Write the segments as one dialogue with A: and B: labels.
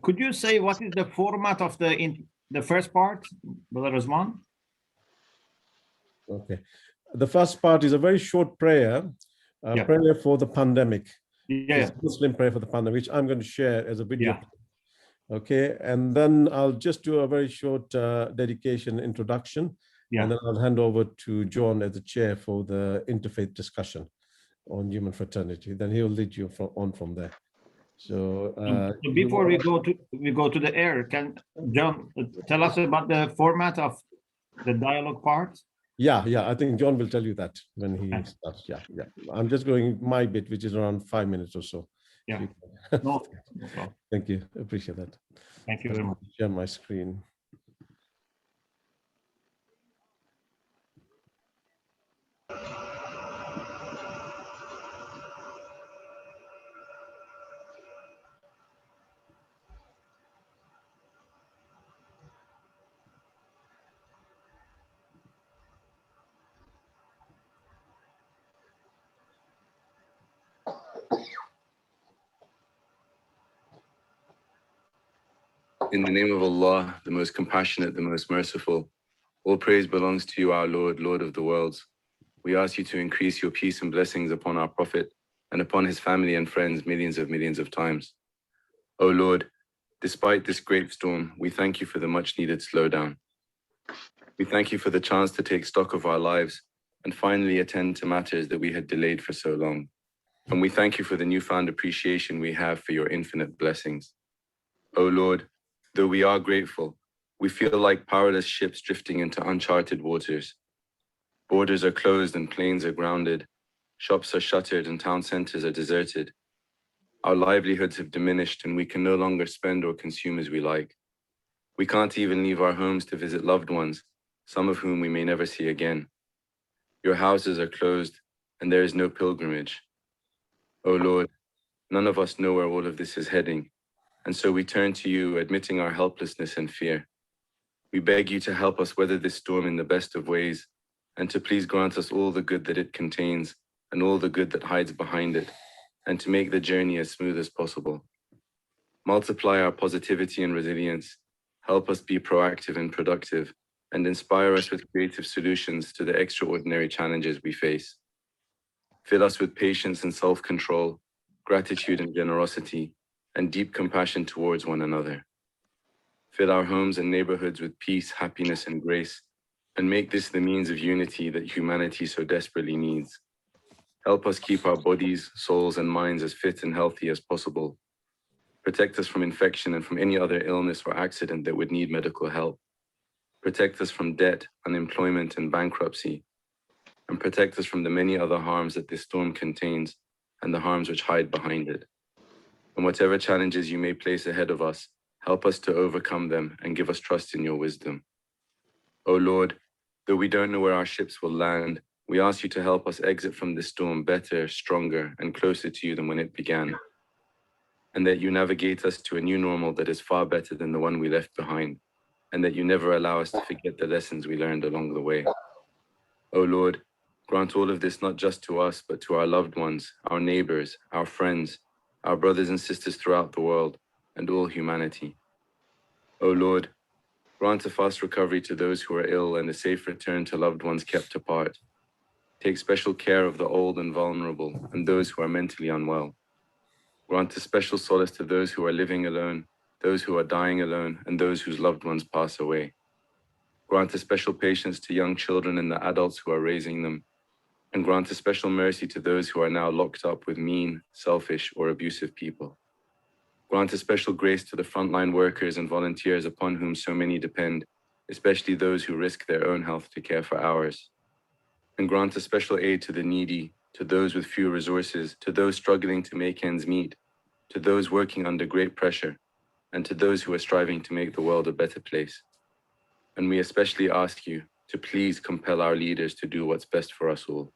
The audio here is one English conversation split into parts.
A: Could you say what is the format of the first part, Brother Rizwan?
B: Okay. The first part is a very short prayer, prayer for the pandemic. It's Muslim prayer for the pandemic, which I'm going to share as a video. Okay, and then I'll just do a very short dedication introduction, and then I'll hand over to John as the chair for the interfaith discussion on human fraternity. Then he'll lead you on from there. So
A: before we go to the air, can John tell us about the format of the dialogue part?
B: Yeah, I think John will tell you that when he starts. Yeah. I'm just going my bit, which is around 5 minutes or so.
A: Yeah. No problem.
B: Thank you. Appreciate that.
A: Thank you very much.
B: Share my screen.
C: In the name of Allah, the most compassionate, the most merciful, all praise belongs to you, our Lord, Lord of the worlds. We ask you to increase your peace and blessings upon our Prophet and upon his family and friends millions of times. O Lord, despite this great storm, we thank you for the much needed slowdown. We thank you for the chance to take stock of our lives and finally attend to matters that we had delayed for so long. And we thank you for the newfound appreciation we have for your infinite blessings. O Lord, though we are grateful, we feel like powerless ships drifting into uncharted waters. Borders are closed and planes are grounded. Shops are shuttered and town centers are deserted. Our livelihoods have diminished and we can no longer spend or consume as we like. We can't even leave our homes to visit loved ones, some of whom we may never see again. Your houses are closed and there is no pilgrimage. O Lord, none of us know where all of this is heading. And so we turn to you, admitting our helplessness and fear. We beg you to help us weather this storm in the best of ways, and to please grant us all the good that it contains, and all the good that hides behind it, and to make the journey as smooth as possible. Multiply our positivity and resilience, help us be proactive and productive, and inspire us with creative solutions to the extraordinary challenges we face. Fill us with patience and self-control, gratitude and generosity, and deep compassion towards one another. Fill our homes and neighborhoods with peace, happiness, and grace, and make this the means of unity that humanity so desperately needs. Help us keep our bodies, souls, and minds as fit and healthy as possible. Protect us from infection and from any other illness or accident that would need medical help. Protect us from debt, unemployment, and bankruptcy. And protect us from the many other harms that this storm contains and the harms which hide behind it. And whatever challenges you may place ahead of us, help us to overcome them and give us trust in your wisdom. O Lord, though we don't know where our ships will land, we ask you to help us exit from this storm better, stronger, and closer to you than when it began. And that you navigate us to a new normal that is far better than the one we left behind, and that you never allow us to forget the lessons we learned along the way. O Lord, grant all of this not just to us, but to our loved ones, our neighbors, our friends, our brothers and sisters throughout the world, and all humanity. O Lord, grant a fast recovery to those who are ill and a safe return to loved ones kept apart. Take special care of the old and vulnerable and those who are mentally unwell. Grant a special solace to those who are living alone, those who are dying alone, and those whose loved ones pass away. Grant a special patience to young children and the adults who are raising them, and grant a special mercy to those who are now locked up with mean, selfish, or abusive people. Grant a special grace to the frontline workers and volunteers upon whom so many depend, especially those who risk their own health to care for ours. And grant a special aid to the needy, to those with few resources, to those struggling to make ends meet, to those working under great pressure, and to those who are striving to make the world a better place. And we especially ask you to please compel our leaders to do what's best for us all.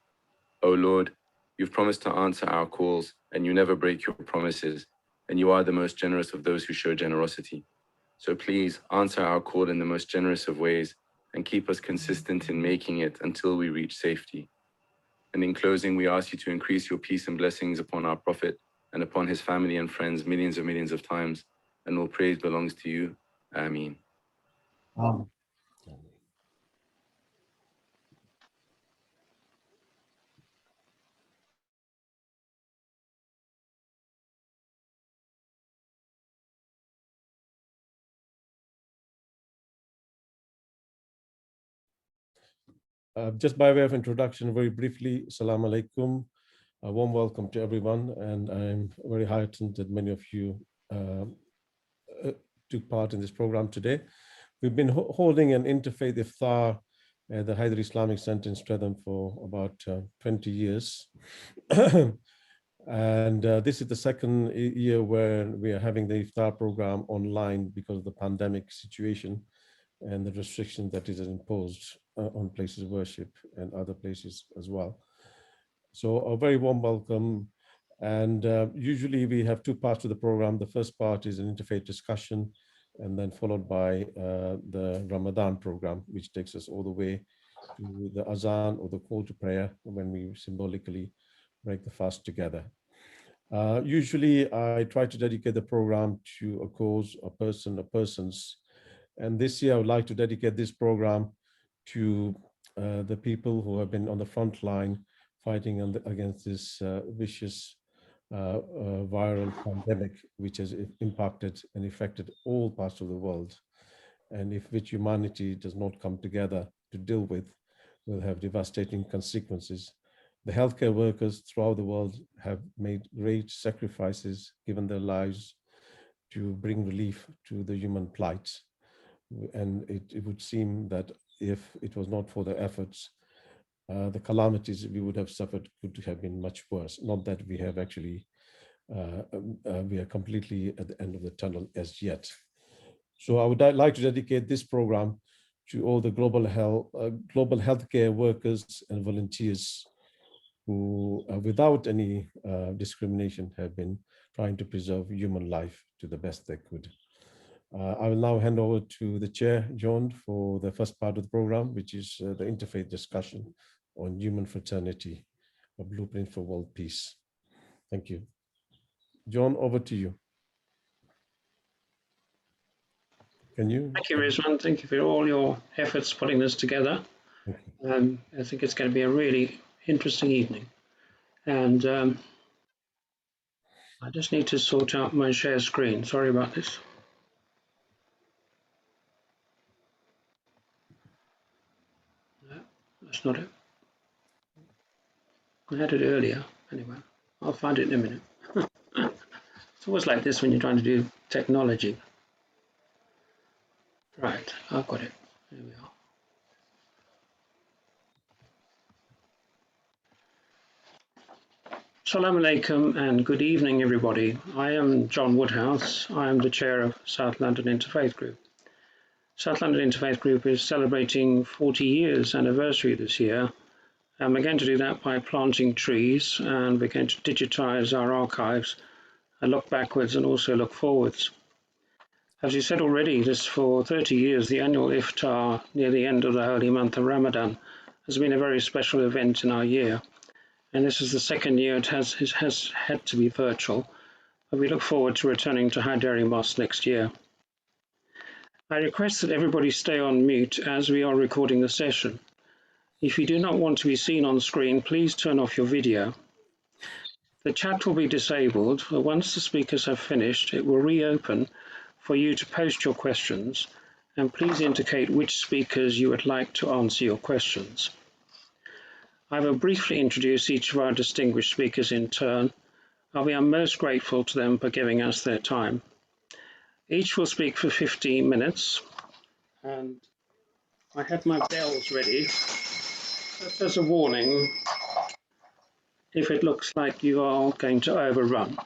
C: O Lord, you've promised to answer our calls, and you never break your promises, and you are the most generous of those who show generosity. So please answer our call in the most generous of ways, and keep us consistent in making it until we reach safety. And in closing, we ask you to increase your peace and blessings upon our Prophet and upon his family and friends millions of times, and all praise belongs to you. Ameen.
B: Just by way of introduction, very briefly, Assalamu alaikum. A warm welcome to everyone, and I'm very heartened that many of you took part in this program today. We've been holding an Interfaith Iftar at the Hyder Islamic Center in Streatham for about 20 years. And this is the second year where we are having the Iftar program online because of the pandemic situation and the restriction that is imposed on places of worship and other places as well. So a very warm welcome. And usually we have two parts to the program. The first part is an interfaith discussion, and then followed by the Ramadan program, which takes us all the way to the azan or the call to prayer when we symbolically break the fast together. Usually I try to dedicate the program to a cause, a person, or persons. And this year I would like to dedicate this program to the people who have been on the front line fighting against this vicious viral pandemic, which has impacted and affected all parts of the world, and if which humanity does not come together to deal with, will have devastating consequences. The healthcare workers throughout the world have made great sacrifices, given their lives to bring relief to the human plight. And it would seem that if it was not for their efforts, the calamities we would have suffered could have been much worse. Not that we have actually, we are completely at the end of the tunnel as yet. So I would like to dedicate this program to all the global healthcare workers and volunteers who, without any discrimination, have been trying to preserve human life to the best they could. I will now hand over to the chair, John, for the first part of the program, which is the interfaith discussion on human fraternity, a blueprint for world peace. Thank you. John, over to you. Can you?
D: Thank you, Rizwan. Thank you for all your efforts putting this together. I think it's going to be a really interesting evening. And I just need to sort out my share screen. Sorry about this. No, that's not it. I had it earlier. Anyway, I'll find it in a minute. It's always like this when you're trying to do technology. Right, I've got it. There we are. Assalamu alaikum and good evening, everybody. I am John Woodhouse. I am the chair of South London Interfaith Group. South London Interfaith Group is celebrating 40 years anniversary this year. And we're going to do that by planting trees, and we're going to digitize our archives and look backwards and also look forwards. As you said already, this for 30 years, the annual Iftar near the end of the holy month of Ramadan has been a very special event in our year. And this is the second year it has had to be virtual, but we look forward to returning to Hyderi Mosque next year. I request that everybody stay on mute as we are recording the session. If you do not want to be seen on screen, please turn off your video. The chat will be disabled, but once the speakers have finished, it will reopen for you to post your questions, and please indicate which speakers you would like to answer your questions. I will briefly introduce each of our distinguished speakers in turn, and we are most grateful to them for giving us their time. Each will speak for 15 minutes, and I have my bells ready, just as a warning if it looks like you are going to overrun.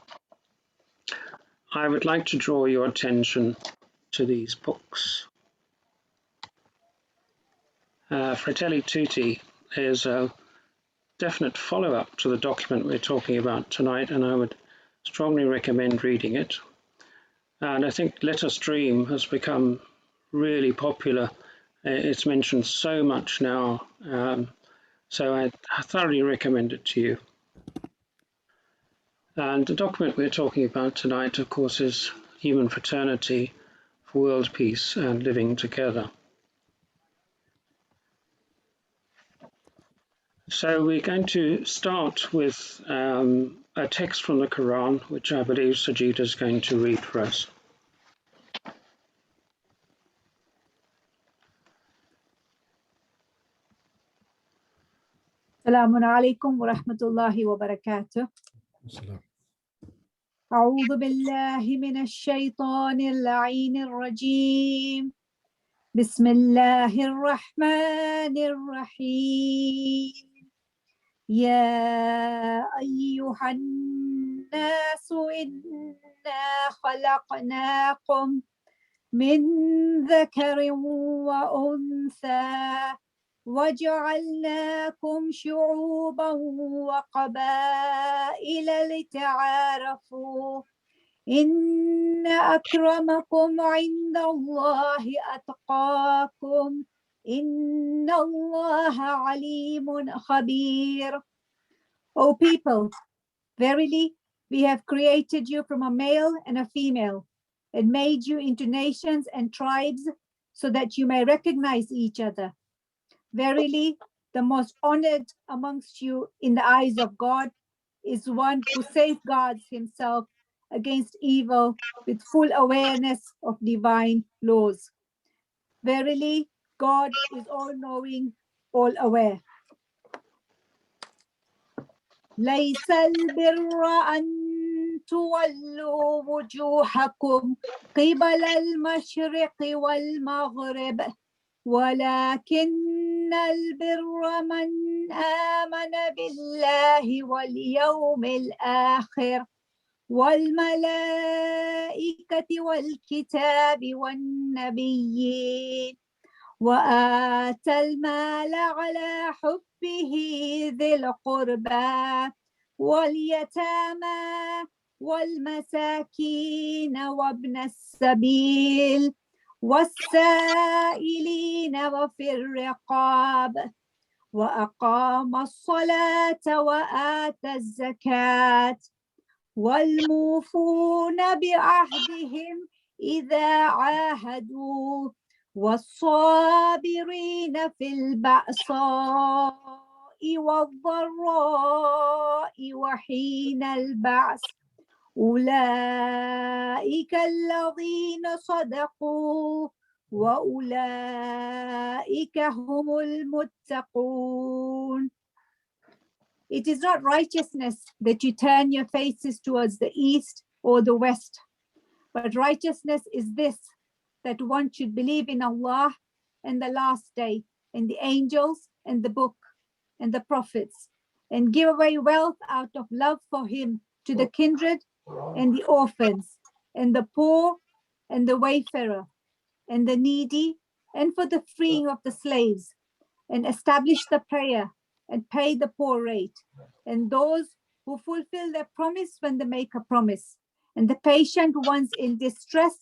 D: I would like to draw your attention to these books. Fratelli Tutti is a definite follow-up to the document we're talking about tonight, and I would strongly recommend reading it. And I think Let Us Dream has become really popular. It's mentioned so much now, so I thoroughly recommend it to you. And the document we're talking about tonight, of course, is human fraternity, for world peace and living together. So we're going to start with a text from the Quran, which I believe Sajid is going to read for us.
E: Assalamu alaikum wa rahmatullahi wa barakatuh. أعوذ بالله من الشيطان اللعين الرجيم. بسم الله الرحمن الرحيم. يا أيها الناس إنا خلقناكم من ذكر وأنثى وجعلناكم شعوبا وقبائل لتعارفوا إن أكرمكم عند الله أتقاكم إن الله عليم خبير. O people, verily we have created you from a male and a female and made you into nations and tribes so that you may recognize each other. Verily, the most honored amongst you in the eyes of God is one who safeguards himself against evil with full awareness of divine laws. Verily, God is all-knowing, all-aware. ليس البر أن تولوا وجوهكم قبل المشرق والمغرب ولكن البر من آمن بالله واليوم الآخر والملائكة والكتاب والنبيين وآتى المال على حبه ذي القربى واليتامى والمساكين وابن السبيل والسائلين وفي الرقاب وأقام الصلاة وآتى الزكاة والموفون بعهدهم إذا عاهدوا والصابرين في البأساء والضراء وحين البعث أولئك الذين صدقوا وأولئك هم المتقون. It is not righteousness that you turn your faces towards the east or the west, but righteousness is this, that one should believe in Allah and the last day and the angels and the book and the prophets and give away wealth out of love for him to the kindred and the orphans and the poor and the wayfarer and the needy and for the freeing of the slaves and establish the prayer and pay the poor rate and those who fulfill their promise when they make a promise and the patient ones in distress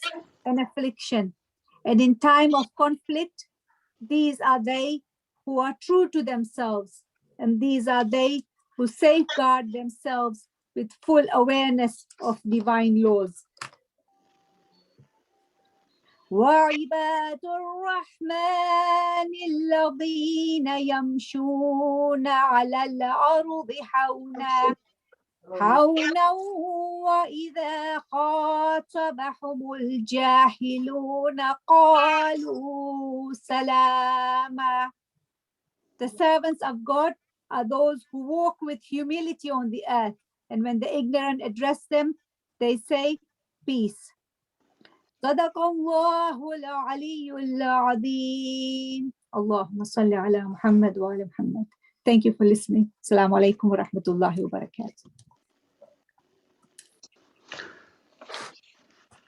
E: and affliction and in time of conflict. These are they who are true to themselves and these are they who safeguard themselves with full awareness of divine laws. وعباد الرحمن الذين يمشون على الأرض حونا وإذا خاطبهم الجاهلون قالوا سلاما. The servants of God are those who walk with humility on the earth, and when the ignorant address them, they say peace. صدق الله العلي العظيم. اللهم صل على محمد وعلى محمد. Thank you for listening. Assalamu alaikum wa rahmatullahi wa barakatuh.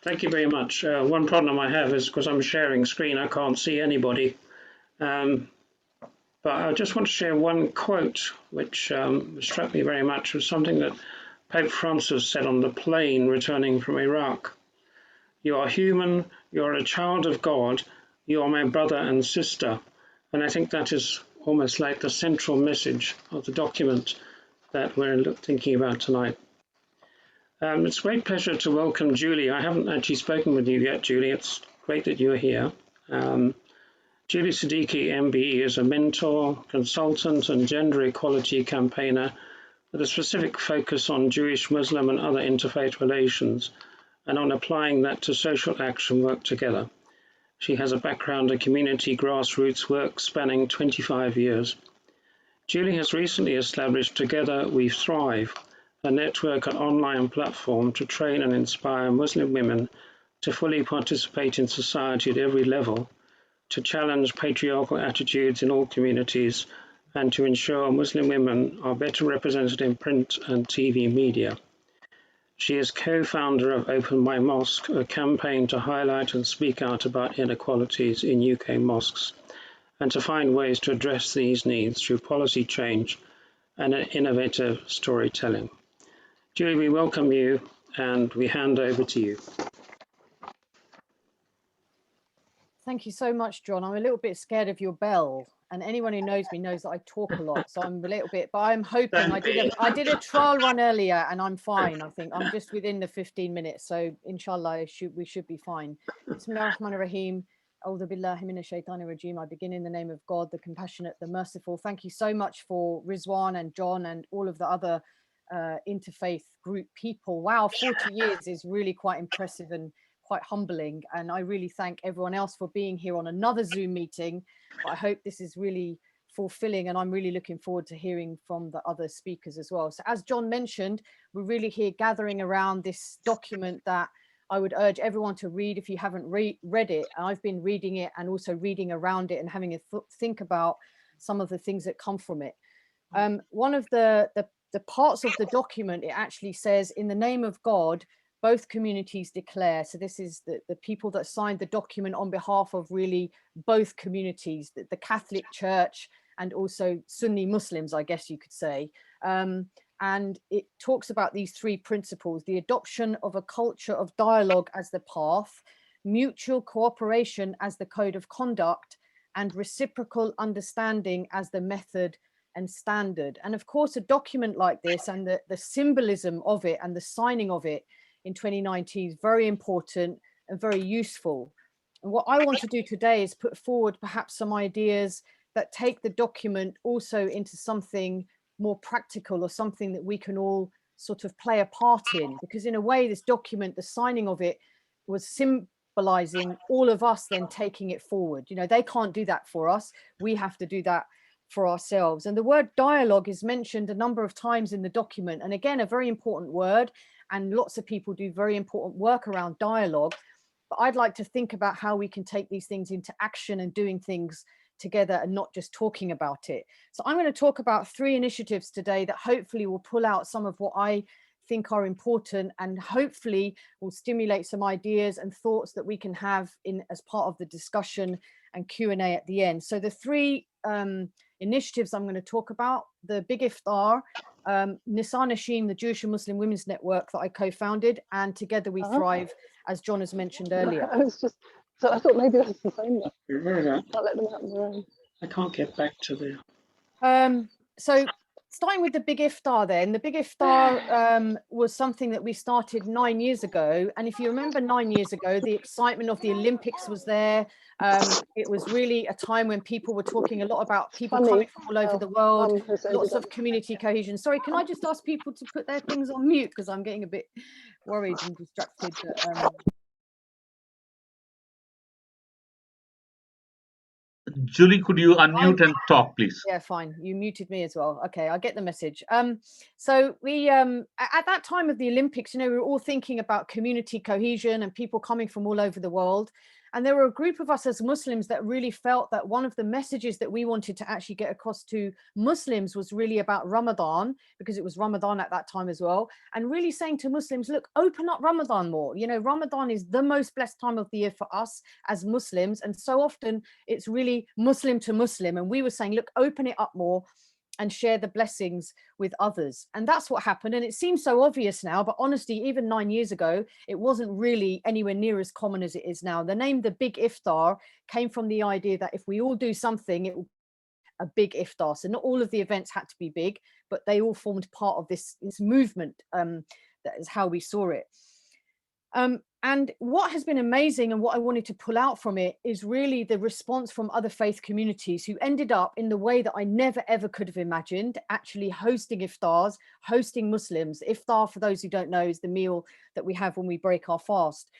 D: Thank you very much. One problem I have is because I'm sharing screen, I can't see anybody. But I just want to share one quote which struck me very much. It was something that Pope Francis said on the plane returning from Iraq. You are human, you are a child of God, you are my brother and sister. And I think that is almost like the central message of the document that we're thinking about tonight. It's a great pleasure to welcome Julie. I haven't actually spoken with you yet, Julie. It's great that you're here. Julie Siddiqui, MBE, is a mentor, consultant, and gender equality campaigner with a specific focus on Jewish, Muslim, and other interfaith relations, and on applying that to social action work together. She has a background in community grassroots work spanning 25 years. Julie has recently established Together We Thrive, a network and online platform to train and inspire Muslim women to fully participate in society at every level, to challenge patriarchal attitudes in all communities, and to ensure Muslim women are better represented in print and TV media. She is co-founder of Open My Mosque, a campaign to highlight and speak out about inequalities in UK mosques, and to find ways to address these needs through policy change and innovative storytelling. Julie, we welcome you and we hand over to you.
F: Thank you so much, John. I'm a little bit scared of your bell, and anyone who knows me knows that I talk a lot, so I'm a little bit, but I'm hoping I did a trial run earlier and I'm fine. I think I'm just within the 15 minutes, so inshallah we should be fine. Bismillahirrahmanirrahim. A'udhu billahi minash shaitanir rajim. I begin in the name of God, the compassionate, the merciful. Thank you so much for Rizwan and John and all of the other interfaith group people. Wow, 40 years is really quite impressive and quite humbling, and I really thank everyone else for being here on another Zoom meeting. But I hope this is really fulfilling, and I'm really looking forward to hearing from the other speakers as well. So as John mentioned, we're really here gathering around this document that I would urge everyone to read if you haven't read it. I've been reading it and also reading around it and having a think about some of the things that come from it. One of the parts of the document, it actually says, in the name of God, both communities declare. So this is the people that signed the document on behalf of really both communities, the Catholic Church and also Sunni Muslims, I guess you could say. And it talks about these three principles: the adoption of a culture of dialogue as the path, mutual cooperation as the code of conduct, and reciprocal understanding as the method and standard. And of course, a document like this and the symbolism of it and the signing of it in 2019 is very important and very useful. And what I want to do today is put forward perhaps some ideas that take the document also into something more practical, or something that we can all sort of play a part in, because in a way this document, the signing of it, was symbolizing all of us then taking it forward. You know, they can't do that for us, we have to do that for ourselves. And the word dialogue is mentioned a number of times in the document, and again, a very important word, and lots of people do very important work around dialogue. But I'd like to think about how we can take these things into action and doing things together and not just talking about it. So I'm going to talk about three initiatives today that hopefully will pull out some of what I think are important, and hopefully will stimulate some ideas and thoughts that we can have in as part of the discussion and Q&A at the end. So the three initiatives I'm going to talk about: the Big Iftar, Nisa Nasheen, the Jewish and Muslim Women's Network that I co-founded, and Together We Thrive, as John has mentioned earlier.
G: So I thought maybe that's the same one.
D: Where is that?
G: Can't let them out on their own.
D: I can't get back to the...
F: So starting with the Big Iftar then, the Big Iftar was something that we started 9 years ago. And if you remember 9 years ago, the excitement of the Olympics was there. It was really a time when people were talking a lot about people coming from all over the world, lots of community cohesion. Sorry, can I just ask people to put their things on mute, because I'm getting a bit worried and distracted.
H: Julie, could you unmute and talk, please?
F: Yeah, fine. You muted me as well. Okay, I get the message. So we, at that time of the Olympics, you know, we were all thinking about community cohesion and people coming from all over the world. And there were a group of us as Muslims that really felt that one of the messages that we wanted to actually get across to Muslims was really about Ramadan, because it was Ramadan at that time as well. And really saying to Muslims, look, open up Ramadan more. You know, Ramadan is the most blessed time of the year for us as Muslims. And so often it's really Muslim to Muslim. And we were saying, look, open it up more and share the blessings with others. And that's what happened. And it seems so obvious now, but honestly, even 9 years ago, it wasn't really anywhere near as common as it is now. The name, the Big Iftar, came from the idea that if we all do something, it will be a big iftar. So not all of the events had to be big, but they all formed part of this movement That is how we saw it. And what has been amazing and what I wanted to pull out from it is really the response from other faith communities who ended up in the way that I never ever could have imagined, actually hosting iftars, hosting Muslims. Iftar, for those who don't know, is the meal that we have when we break our fast.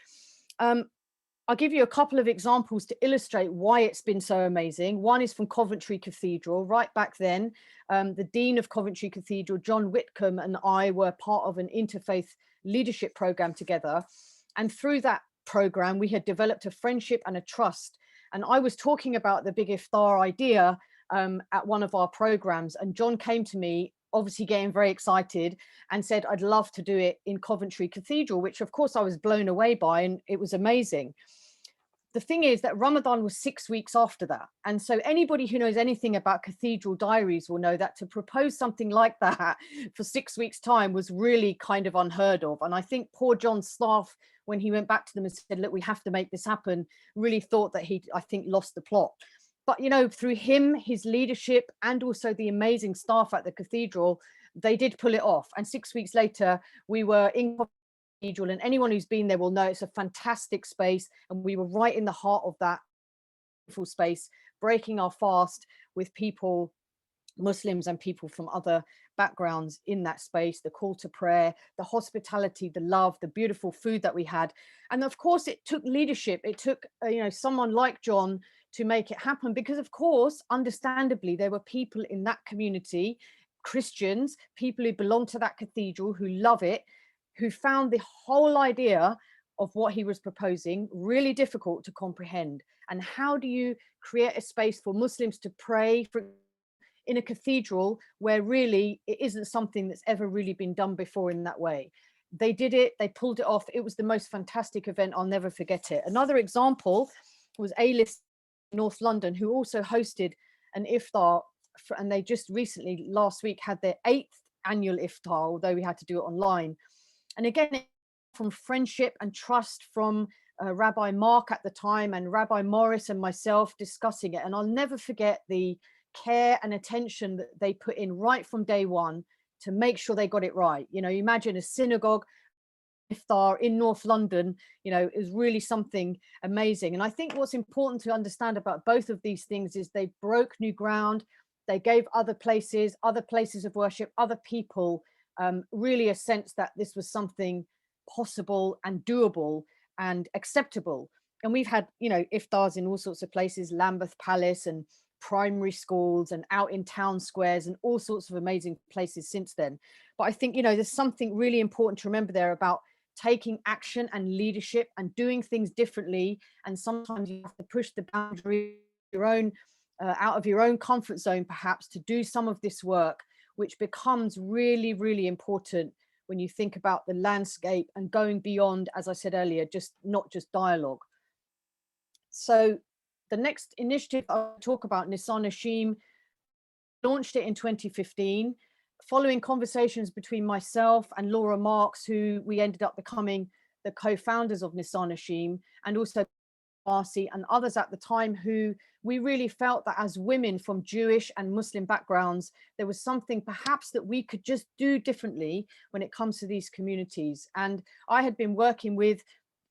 F: I'll give you a couple of examples to illustrate why it's been so amazing. One is from Coventry Cathedral. Right back then, the Dean of Coventry Cathedral, John Whitcomb, and I were part of an interfaith leadership program together. And through that program, we had developed a friendship and a trust. And I was talking about the Big Iftar idea at one of our programs. And John came to me, obviously getting very excited, and said, I'd love to do it in Coventry Cathedral, which of course I was blown away by, and it was amazing. The thing is that Ramadan was 6 weeks after that. And so anybody who knows anything about cathedral diaries will know that to propose something like that for 6 weeks' time was really kind of unheard of. And I think poor John's staff, when he went back to them and said, look, we have to make this happen, really thought that he, I think, lost the plot. But, you know, through him, his leadership, and also the amazing staff at the cathedral, they did pull it off. And 6 weeks later, we were in Cathedral, and anyone who's been there will know it's a fantastic space, and we were right in the heart of that beautiful space, breaking our fast with people, Muslims and people from other backgrounds in that space, the call to prayer, the hospitality, the love, the beautiful food that we had. And of course it took leadership, it took you know, someone like John to make it happen, because of course, understandably, there were people in that community, Christians, people who belong to that cathedral, who love it, who found the whole idea of what he was proposing really difficult to comprehend. And how do you create a space for Muslims to pray in a cathedral where really it isn't something that's ever really been done before in that way? They did it, they pulled it off. It was the most fantastic event. I'll never forget it. Another example was A-List North London, who also hosted an iftar, and they just recently, last week, had their 8th annual iftar, although we had to do it online. And again, from friendship and trust from Rabbi Mark at the time, and Rabbi Morris and myself discussing it. And I'll never forget the care and attention that they put in right from day one to make sure they got it right. You know, imagine a synagogue iftar in North London, you know, is really something amazing. And I think what's important to understand about both of these things is they broke new ground. They gave other places of worship, other people, really a sense that this was something possible and doable and acceptable. And we've had, you know, iftars in all sorts of places, Lambeth Palace and primary schools and out in town squares and all sorts of amazing places since then. But I think, you know, there's something really important to remember there about taking action and leadership and doing things differently. And sometimes you have to push the boundary your own out of your own comfort zone, perhaps, to do some of this work, which becomes really, really important when you think about the landscape and going beyond, as I said earlier, just not just dialogue. So the next initiative I'll talk about, Nisan Nashim, launched it in 2015, following conversations between myself and Laura Marks, who we ended up becoming the co-founders of Nisan Nashim, and also Marcy and others at the time, who we really felt that as women from Jewish and Muslim backgrounds, there was something perhaps that we could just do differently when it comes to these communities. And I had been working with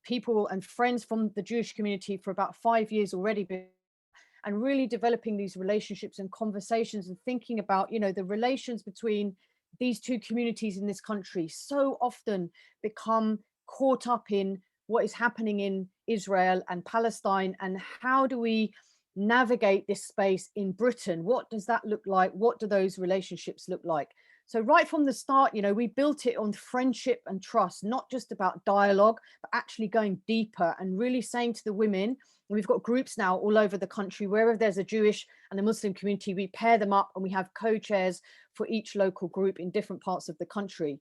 F: people and friends from the Jewish community for about 5 years already, and really developing these relationships and conversations and thinking about, you know, the relations between these two communities in this country so often become caught up in what is happening in Israel and Palestine, and how do we navigate this space in Britain? What does that look like? What do those relationships look like? So right from the start, you know, we built it on friendship and trust, not just about dialogue, but actually going deeper and really saying to the women, and we've got groups now all over the country, wherever there's a Jewish and a Muslim community, we pair them up and we have co-chairs for each local group in different parts of the country.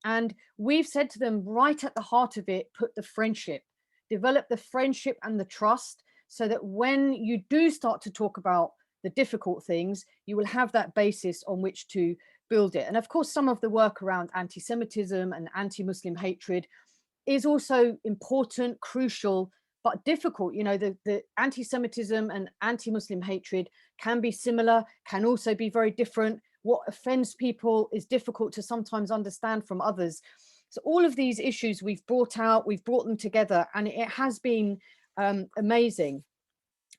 F: And we've said to them, right at the heart of it, put the friendship, develop the friendship and the trust, so that when you do start to talk about the difficult things, you will have that basis on which to build it. And of course, some of the work around anti-Semitism and anti-Muslim hatred is also important, crucial, but difficult. You know, the anti-Semitism and anti-Muslim hatred can be similar, can also be very different. What offends people is difficult to sometimes understand from others. So all of these issues we've brought them together, and it has been amazing.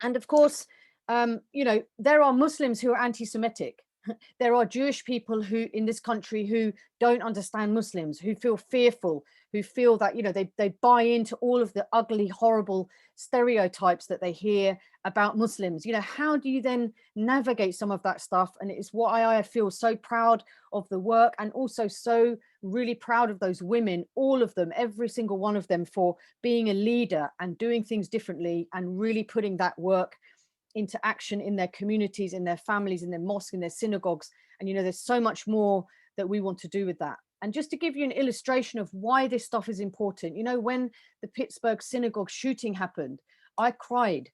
F: And of course, you know, there are Muslims who are anti-Semitic. There are Jewish people who in this country who don't understand Muslims, who feel fearful, who feel that, you know, they buy into all of the ugly, horrible stereotypes that they hear about Muslims. You know, how do you then navigate some of that stuff? And it's why I feel so proud of the work, and also so really proud of those women, all of them, every single one of them, for being a leader and doing things differently and really putting that work into action in their communities, in their families, in their mosques, in their synagogues. And, you know, there's so much more that we want to do with that. And just to give you an illustration of why this stuff is important, you know, when the Pittsburgh synagogue shooting happened, I cried.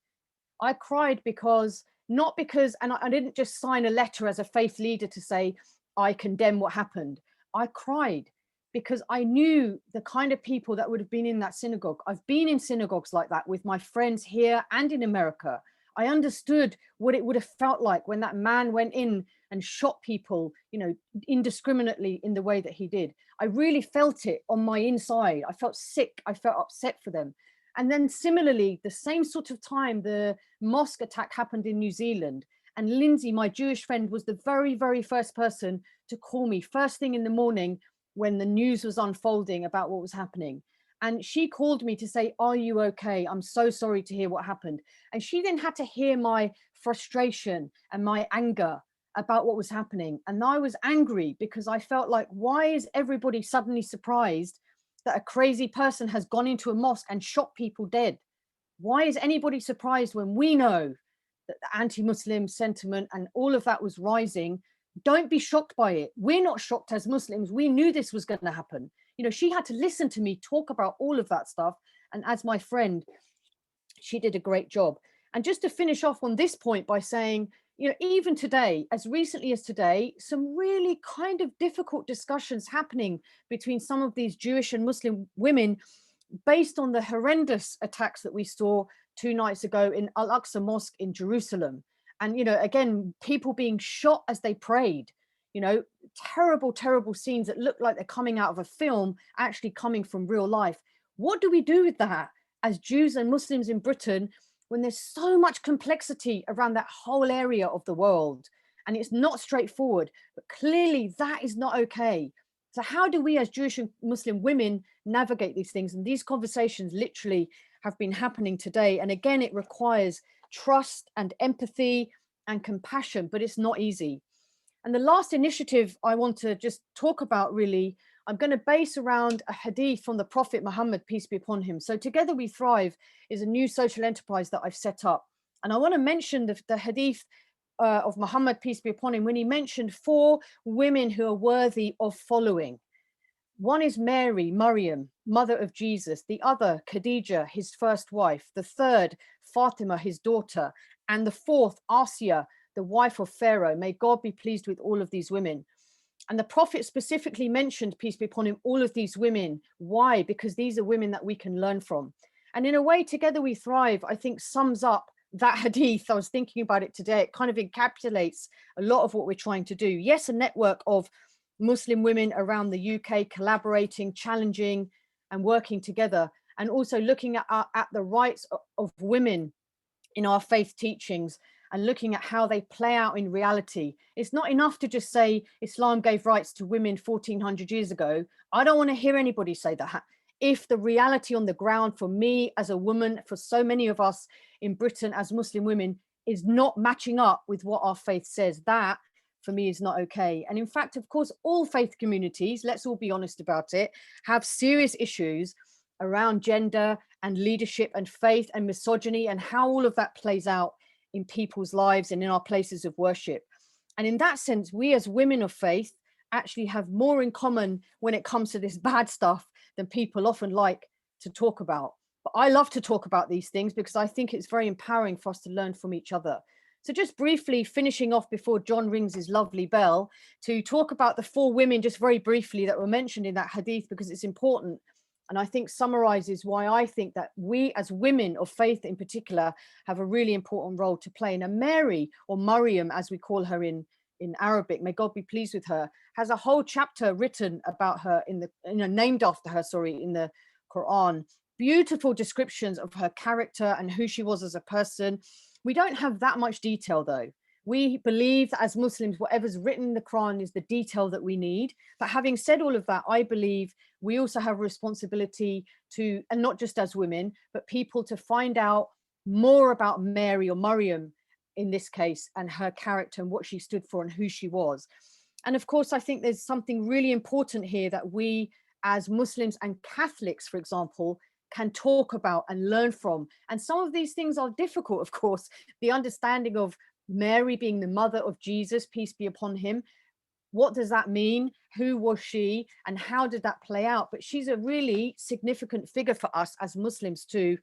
F: I cried because, not because, and I didn't just sign a letter as a faith leader to say, I condemn what happened. I cried because I knew the kind of people that would have been in that synagogue. I've been in synagogues like that with my friends here and in America. I understood what it would have felt like when that man went in and shot people, you know, indiscriminately in the way that he did. I really felt it on my inside. I felt sick. I felt upset for them. And then similarly, the same sort of time, the mosque attack happened in New Zealand. And Lindsay, my Jewish friend, was the very, very first person to call me first thing in the morning when the news was unfolding about what was happening. And she called me to say, are you okay? I'm so sorry to hear what happened. And she then had to hear my frustration and my anger about what was happening. And I was angry because I felt like, why is everybody suddenly surprised that a crazy person has gone into a mosque and shot people dead? Why is anybody surprised when we know that the anti-Muslim sentiment and all of that was rising? Don't be shocked by it. We're not shocked as Muslims. We knew this was going to happen. You know, she had to listen to me talk about all of that stuff. And as my friend, she did a great job. And just to finish off on this point by saying, you know, even today, as recently as today, some really kind of difficult discussions happening between some of these Jewish and Muslim women based on the horrendous attacks that we saw 2 nights ago in Al-Aqsa Mosque in Jerusalem. And, you know, again, people being shot as they prayed, you know, terrible, terrible scenes that look like they're coming out of a film, actually coming from real life. What do we do with that as Jews and Muslims in Britain when there's so much complexity around that whole area of the world? And it's not straightforward, but clearly that is not okay. So how do we as Jewish and Muslim women navigate these things? And these conversations literally have been happening today. And again, it requires trust and empathy and compassion, but it's not easy. And the last initiative I want to just talk about, really, I'm going to base around a hadith from the Prophet Mohammed, peace be upon him. So Together We Thrive is a new social enterprise that I've set up. And I want to mention the hadith of Muhammad, peace be upon him, when he mentioned 4 women who are worthy of following. One is Mary, Maryam, mother of Jesus. The other, Khadijah, his first wife. The third, Fatima, his daughter. And the fourth, Asiya, the wife of Pharaoh. May God be pleased with all of these women. And the Prophet specifically mentioned, peace be upon him, all of these women. Why? Because these are women that we can learn from. And in a way, Together We Thrive, I think, sums up that hadith. I was thinking about it today. It kind of encapsulates a lot of what we're trying to do. Yes, a network of Muslim women around the UK collaborating, challenging and working together, and also looking at the rights of women in our faith teachings and looking at how they play out in reality. It's not enough to just say Islam gave rights to women 1400 years ago. I don't want to hear anybody say that. If the reality on the ground for me as a woman, for so many of us in Britain as Muslim women, is not matching up with what our faith says, that for me is not okay. And in fact, of course, all faith communities, let's all be honest about it, have serious issues around gender and leadership and faith and misogyny and how all of that plays out in people's lives and in our places of worship. And in that sense, we as women of faith actually have more in common when it comes to this bad stuff than people often like to talk about. But I love to talk about these things because I think it's very empowering for us to learn from each other. So just briefly finishing off before John rings his lovely bell, to talk about the 4 women just very briefly that were mentioned in that hadith, because it's important. And I think summarizes why I think that we as women of faith in particular have a really important role to play. Now, Mary, or Maryam, as we call her in in Arabic, may God be pleased with her, has a whole chapter written about her in the, named after her, sorry, in the Quran. Beautiful descriptions of her character and who she was as a person. We don't have that much detail though. We believe that as Muslims, whatever's written in the Quran is the detail that we need. But having said all of that, I believe we also have a responsibility to, and not just as women, but people, to find out more about Mary, or Maryam in this case, and her character and what she stood for and who she was. And of course, I think there's something really important here that we as Muslims and Catholics, for example, can talk about and learn from. And some of these things are difficult, of course. The understanding of Mary being the mother of Jesus, peace be upon him. What does that mean? Who was she? And how did that play out? But she's a really significant figure for us as Muslims too.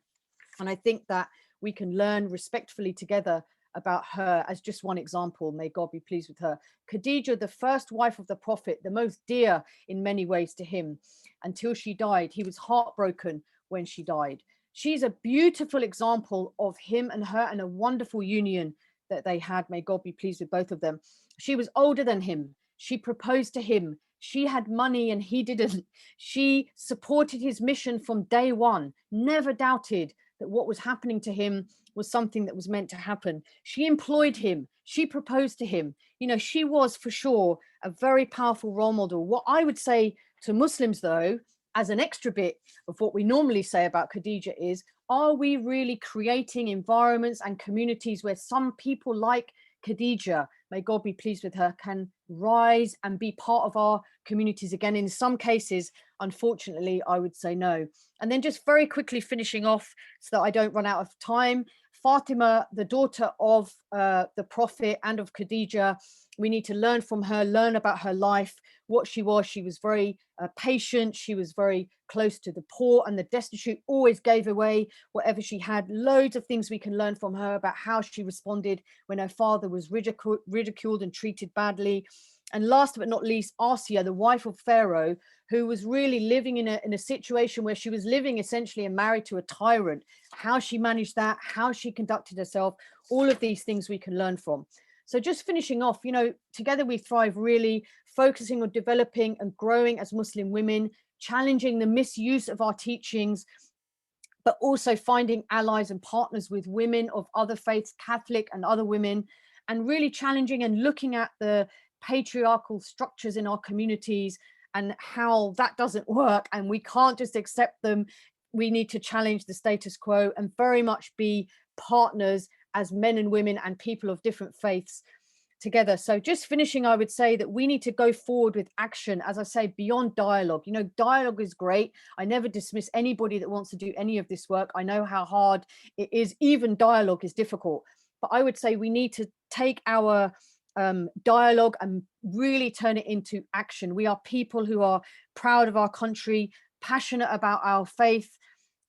F: And I think that we can learn respectfully together about her as just one example. May God be pleased with her. Khadija, the first wife of the Prophet, the most dear in many ways to him until she died. He was heartbroken when she died. She's a beautiful example of him and her, and a wonderful union that they had. May God be pleased with both of them. She was older than him. She proposed to him. She had money and he didn't. She supported his mission from day one, never doubted that what was happening to him was something that was meant to happen. She employed him. She proposed to him. She was for sure a very powerful role model. What I would say to Muslims, though, as an extra bit of what we normally say about Khadija is, are we really creating environments and communities where some people like Khadija, may God be pleased with her, can rise and be part of our communities again? In some cases, unfortunately, I would say no. And then just very quickly finishing off so that I don't run out of time, Fatima, the daughter of the Prophet and of Khadija, we need to learn from her, learn about her life, what she was. She was very patient. She was very close to the poor and the destitute, always gave away whatever she had. Loads of things we can learn from her about how she responded when her father was ridiculed and treated badly. And last but not least, Asiya, the wife of Pharaoh, who was really living in a situation where she was living essentially and married to a tyrant. How she managed that, how she conducted herself, all of these things we can learn from. So just finishing off, Together We Thrive, really focusing on developing and growing as Muslim women, challenging the misuse of our teachings, but also finding allies and partners with women of other faiths, Catholic and other women, and really challenging and looking at the patriarchal structures in our communities and how that doesn't work. And we can't just accept them. We need to challenge the status quo and very much be partners as men and women and people of different faiths together. So just finishing, I would say that we need to go forward with action, as I say, beyond dialogue. Dialogue is great. I never dismiss anybody that wants to do any of this work. I know how hard it is. Even dialogue is difficult. But I would say we need to take our dialogue and really turn it into action. We are people who are proud of our country, passionate about our faith,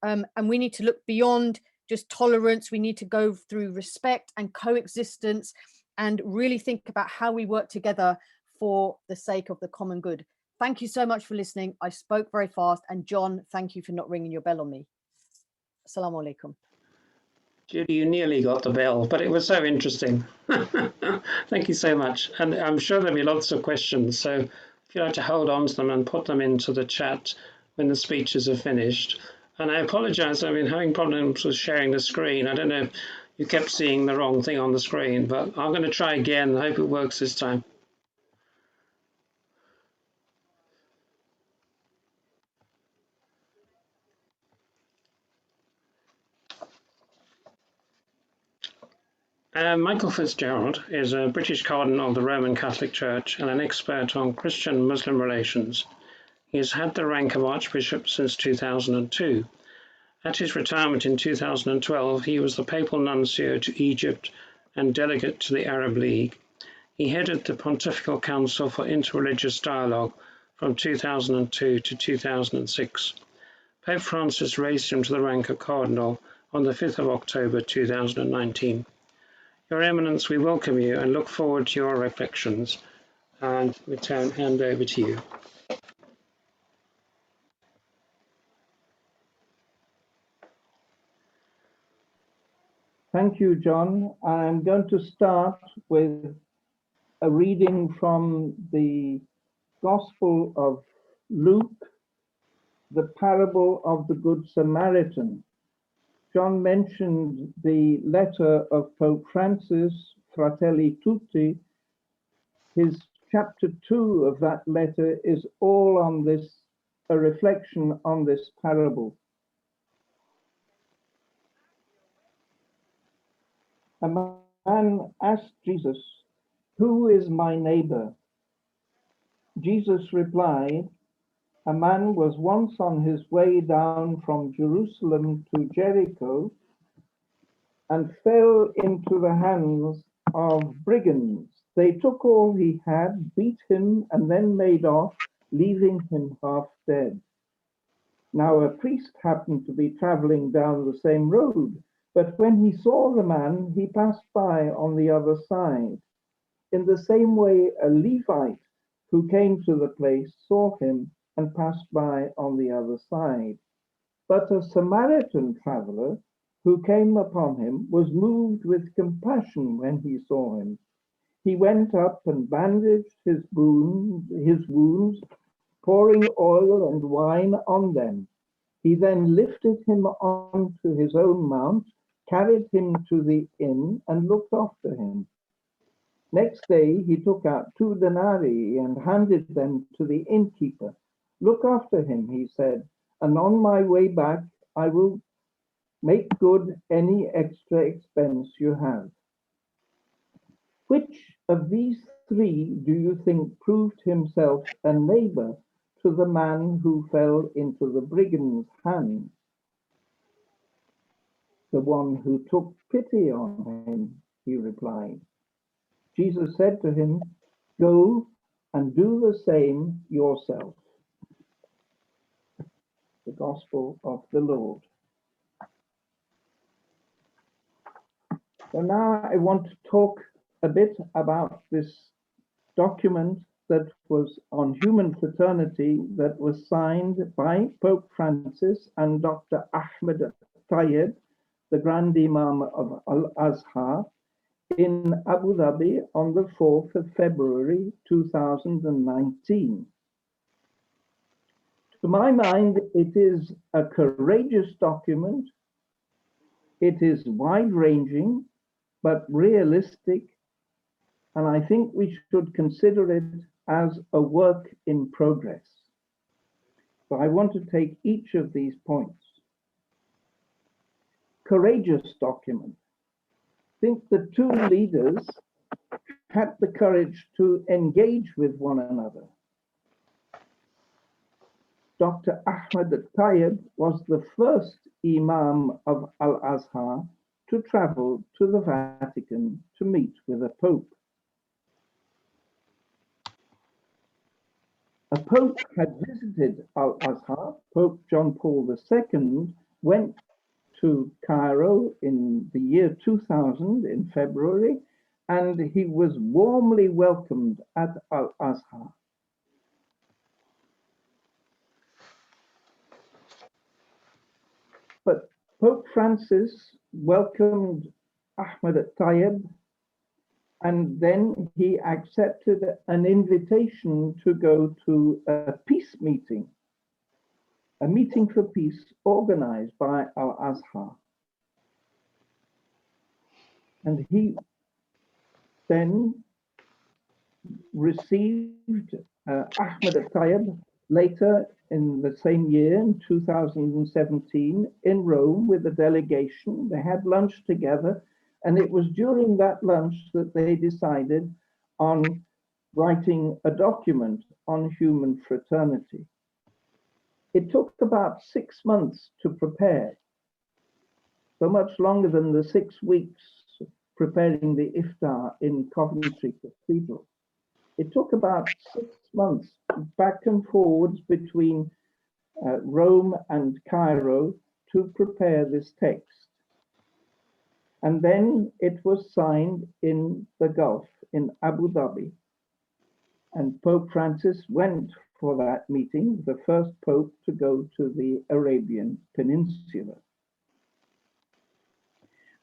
F: and we need to look beyond just tolerance. We need to go through respect and coexistence and really think about how we work together for the sake of the common good. Thank you so much for listening. I spoke very fast. And John, thank you for not ringing your bell on me. Assalamu alaikum.
D: Judy, you nearly got the bell, but it was so interesting. Thank you so much. And I'm sure there'll be lots of questions. So if you'd like to hold on to them and put them into the chat when the speeches are finished. And I apologize, I've been having problems with sharing the screen. I don't know if you kept seeing the wrong thing on the screen, but I'm going to try again. I hope it works this time. Michael Fitzgerald is a British Cardinal of the Roman Catholic Church and an expert on Christian-Muslim relations. He has had the rank of Archbishop since 2002. At his retirement in 2012, he was the Papal Nuncio to Egypt and delegate to the Arab League. He headed the Pontifical Council for Interreligious Dialogue from 2002 to 2006. Pope Francis raised him to the rank of Cardinal on the 5th of October 2019. Your Eminence, we welcome you and look forward to your reflections, and hand over to you.
I: Thank you, John. I'm going to start with a reading from the Gospel of Luke, the parable of the Good Samaritan. John mentioned the letter of Pope Francis, Fratelli Tutti. His chapter 2 of that letter is all on this, a reflection on this parable. A man asked Jesus, "Who is my neighbor?" Jesus replied, "A man was once on his way down from Jerusalem to Jericho and fell into the hands of brigands. They took all he had, beat him, and then made off, leaving him half dead. Now a priest happened to be traveling down the same road, but when he saw the man, he passed by on the other side. In the same way, a Levite who came to the place saw him and passed by on the other side. But a Samaritan traveler who came upon him was moved with compassion when he saw him. He went up and bandaged his wounds, pouring oil and wine on them. He then lifted him onto his own mount, carried him to the inn, and looked after him. Next day, he took out 2 denarii and handed them to the innkeeper. 'Look after him,' he said, 'and on my way back, I will make good any extra expense you have.' Which of these 3 do you think proved himself a neighbor to the man who fell into the brigand's hands?" "The one who took pity on him," he replied. Jesus said to him, "Go and do the same yourself." The Gospel of the Lord. So now I want to talk a bit about this document that was on human fraternity that was signed by Pope Francis and Dr. Ahmed Tayyib, the Grand Imam of Al-Azhar, in Abu Dhabi on the 4th of February 2019. To my mind, it is a courageous document. It is wide-ranging, but realistic, and I think we should consider it as a work in progress. So I want to take each of these points. Courageous document. I think the 2 leaders had the courage to engage with one another. Dr. Ahmed Tayyib was the first Imam of Al-Azhar to travel to the Vatican to meet with a pope. A pope had visited Al-Azhar. Pope John Paul II went to Cairo in the year 2000 in February, and he was warmly welcomed at Al-Azhar. But Pope Francis welcomed Ahmed Tayyib, and then he accepted an invitation to go to a peace meeting, a meeting for peace organized by Al-Azhar. And he then received Ahmed Tayyib later in the same year, in 2017, in Rome with a delegation. They had lunch together, and it was during that lunch that they decided on writing a document on human fraternity. It took about 6 months to prepare, so much longer than the 6 weeks preparing the Iftar in Coventry Cathedral. It took about 6 months back and forwards between Rome and Cairo to prepare this text. And then it was signed in the Gulf, in Abu Dhabi. And Pope Francis went for that meeting, the first Pope to go to the Arabian Peninsula.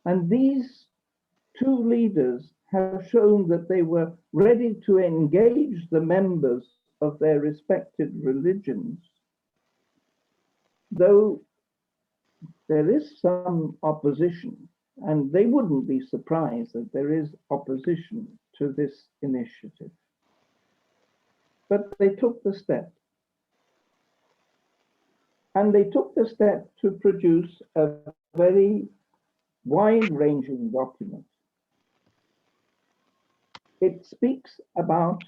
I: And these 2 leaders have shown that they were ready to engage the members of their respected religions, though there is some opposition, and they wouldn't be surprised that there is opposition to this initiative. But they took the step. And they took the step to produce a very wide-ranging document. It speaks about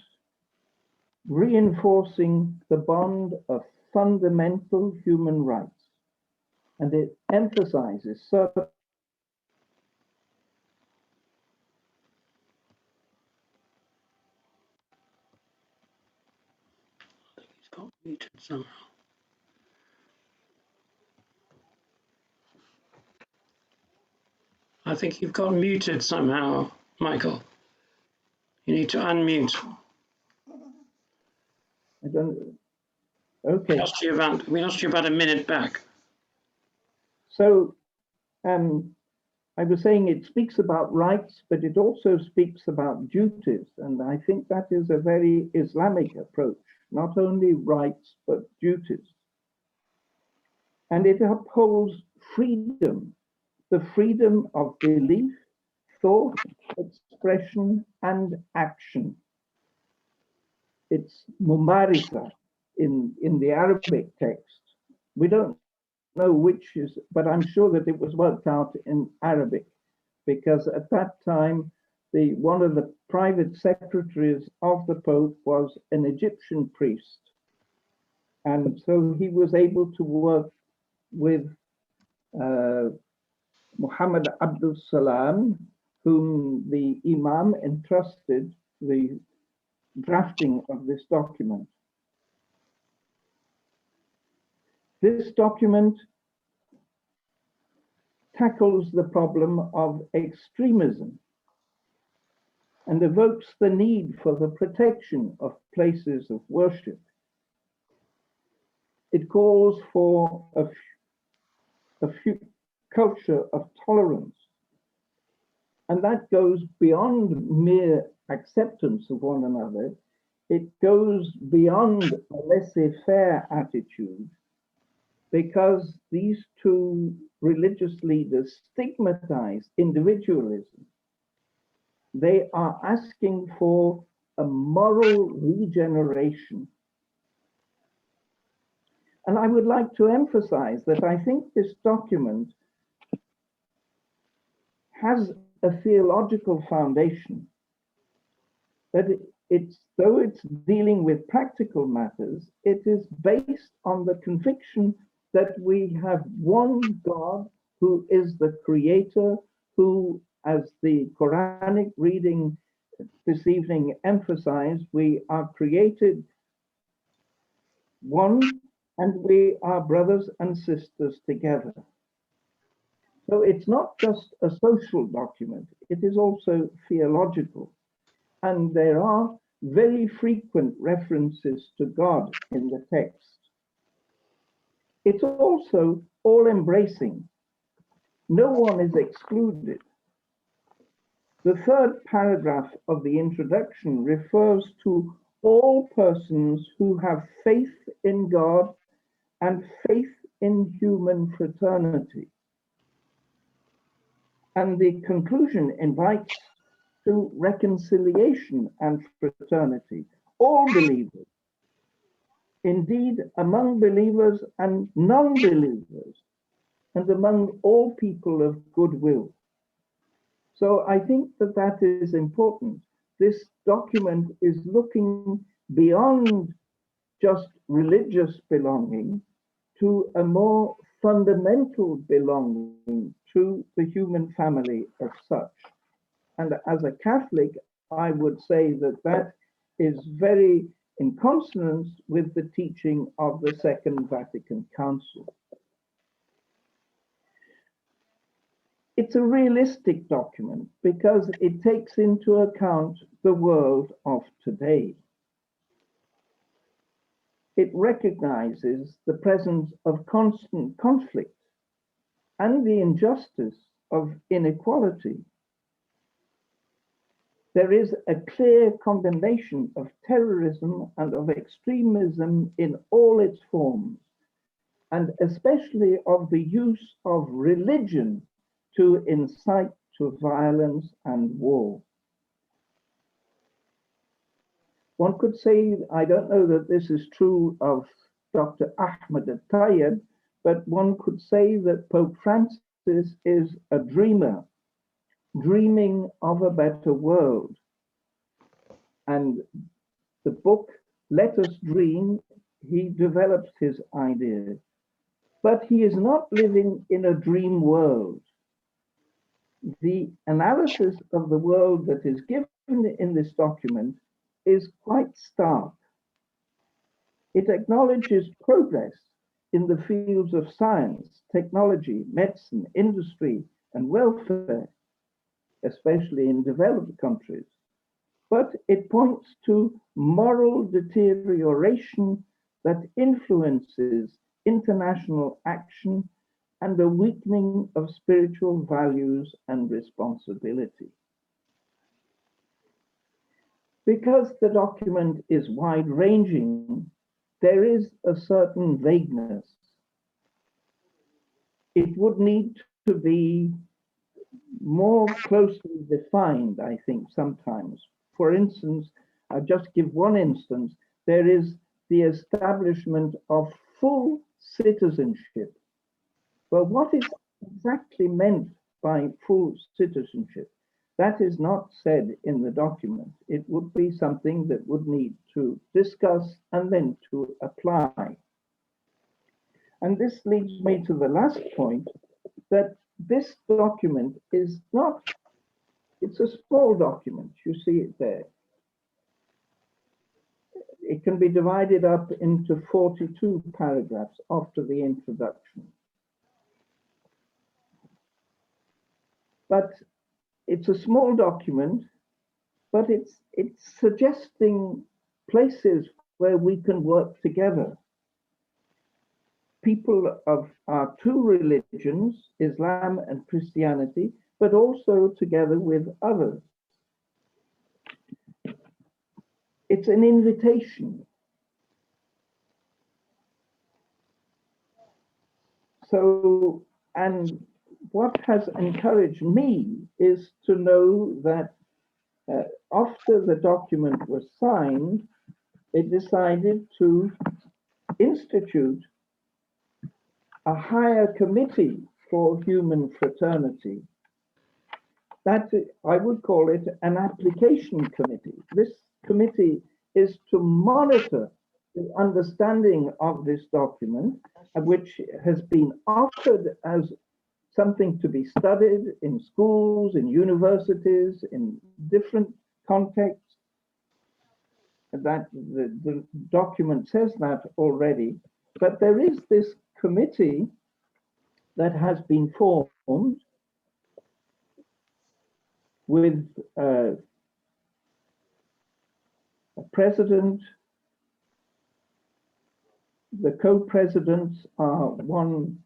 I: reinforcing the bond of fundamental human rights, and it emphasizes certain
D: He's got muted somehow. I think you've got muted somehow, Michael. You need to unmute.
I: I don't, okay.
D: We lost you about a minute back.
I: So I was saying it speaks about rights, but it also speaks about duties. And I think that is a very Islamic approach, not only rights, but duties. And it upholds freedom, the freedom of belief, thought, expression, and action. It's mumarisa in the Arabic text. We don't know which is, but I'm sure that it was worked out in Arabic, because at that time, one of the private secretaries of the Pope was an Egyptian priest. And so he was able to work with Mohammed Abdul Salam, whom the Imam entrusted the drafting of this document. This document tackles the problem of extremism and evokes the need for the protection of places of worship. It calls for a culture of tolerance, and that goes beyond mere acceptance of one another. It goes beyond a laissez-faire attitude, because these two religious leaders stigmatize individualism. They are asking for a moral regeneration. And I would like to emphasize that I think this document has a theological foundation, that though it's dealing with practical matters, it is based on the conviction that we have one God who is the creator, who, as the Quranic reading this evening emphasized, we are created one, and we are brothers and sisters together. So it's not just a social document, it is also theological. And there are very frequent references to God in the text. It's also all-embracing. No one is excluded. The third paragraph of the introduction refers to all persons who have faith in God and faith in human fraternity. And the conclusion invites to reconciliation and fraternity, all believers, indeed among believers and non-believers, and among all people of goodwill. So I think that that is important. This document is looking beyond just religious belonging to a more fundamental belonging to the human family as such. And as a Catholic, I would say that that is very in consonance with the teaching of the Second Vatican Council. It's a realistic document because it takes into account the world of today. It recognizes the presence of constant conflict and the injustice of inequality. there is a clear condemnation of terrorism and of extremism in all its forms, and especially of the use of religion to incite to violence and war. One could say, I don't know that this is true of Dr. Ahmed al-Tayyib, but one could say that Pope Francis is a dreamer, dreaming of a better world. And the book, Let Us Dream, he develops his ideas. But he is not living in a dream world. The analysis of the world that is given in this document is quite stark. It acknowledges progress in the fields of science, technology, medicine, industry, and welfare, especially in developed countries. But it points to moral deterioration that influences international action and a weakening of spiritual values and responsibility. Because the document is wide-ranging, there is a certain vagueness. It would need to be more closely defined, I think, sometimes. For instance, I'll just give one instance. There is the establishment of full citizenship. Well, what is exactly meant by full citizenship? That is not said in the document. It would be something that would need to discuss and then to apply. And this leads me to the last point, that this document is not, it's a small document. You see it there. It can be divided up into 42 paragraphs after the introduction. But it's a small document, but it's suggesting places where we can work together. People of our two religions, Islam and Christianity, but also together with others. It's an invitation. So, and what has encouraged me is to know that after the document was signed, it decided to institute a higher committee for human fraternity. That I would call it an application committee. This committee is to monitor the understanding of this document, which has been offered as something to be studied in schools, in universities, in different contexts. That the document says that already, but there is this committee that has been formed with a president. The co-presidents are one,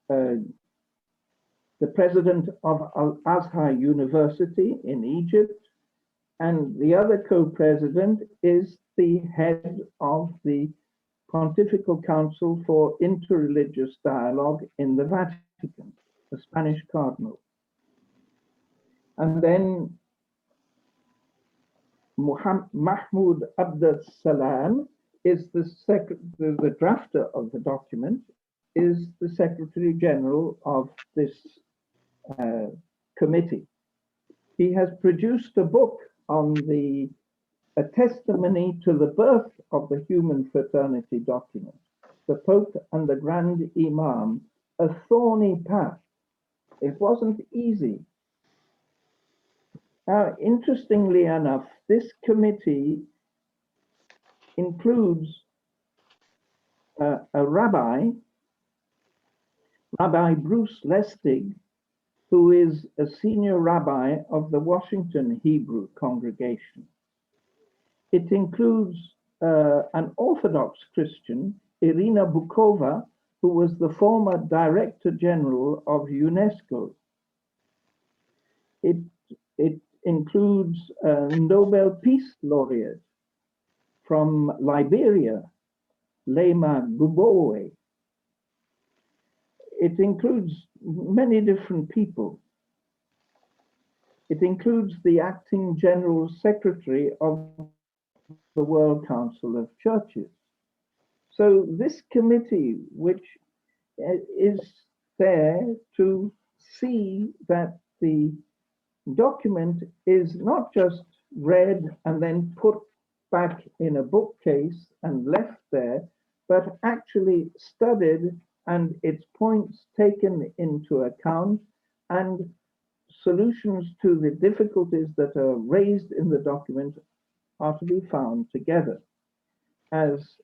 I: the president of Al-Azhar University in Egypt, and the other co-president is the head of the Pontifical Council for Interreligious Dialogue in the Vatican, the Spanish Cardinal. And then Mahmoud Abdus Salam is the drafter of the document, is the Secretary General of this committee. He has produced a book on a testimony to the birth of the Human Fraternity document, The Pope and the Grand Imam, a thorny path. It wasn't easy. Now, interestingly enough, this committee includes a rabbi, Rabbi Bruce Lestig, who is a senior rabbi of the Washington Hebrew congregation. It includes an Orthodox Christian, Irina Bukova, who was the former Director General of UNESCO. It includes a Nobel Peace Laureate from Liberia, Lema Gubowe. It includes many different people. It includes the acting General Secretary of the World Council of Churches. So this committee, which is there to see that the document is not just read and then put back in a bookcase and left there, but actually studied and its points taken into account and solutions to the difficulties that are raised in the document are to be found together. As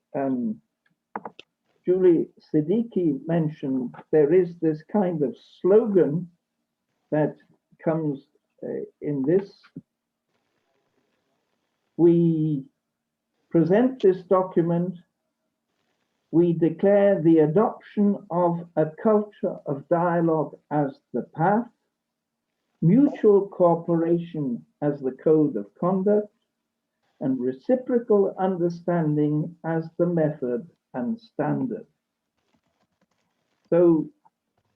I: Julie Siddiqui mentioned, there is this kind of slogan that comes in this. We present this document, we declare the adoption of a culture of dialogue as the path, mutual cooperation as the code of conduct, and reciprocal understanding as the method and standard. So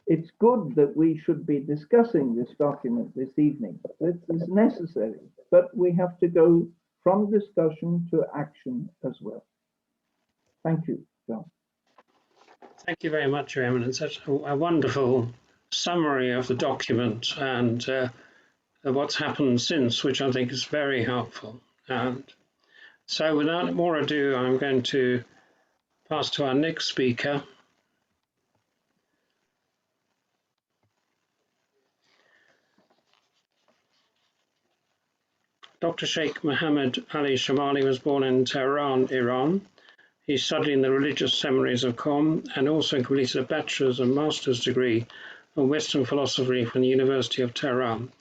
I: it's good that we should be discussing this document this evening. It is necessary, but we have to go from discussion to action as well. Thank you, John.
D: Thank you very much, Your Eminence. That's a wonderful summary of the document and what's happened since, which I think is very helpful. And so without more ado, I'm going to pass to our next speaker. Dr. Sheikh Mohammed Ali Shamali was born in Tehran, Iran. He studied in the religious seminaries of Qom and also completed a bachelor's and master's degree in Western philosophy from the University of Tehran.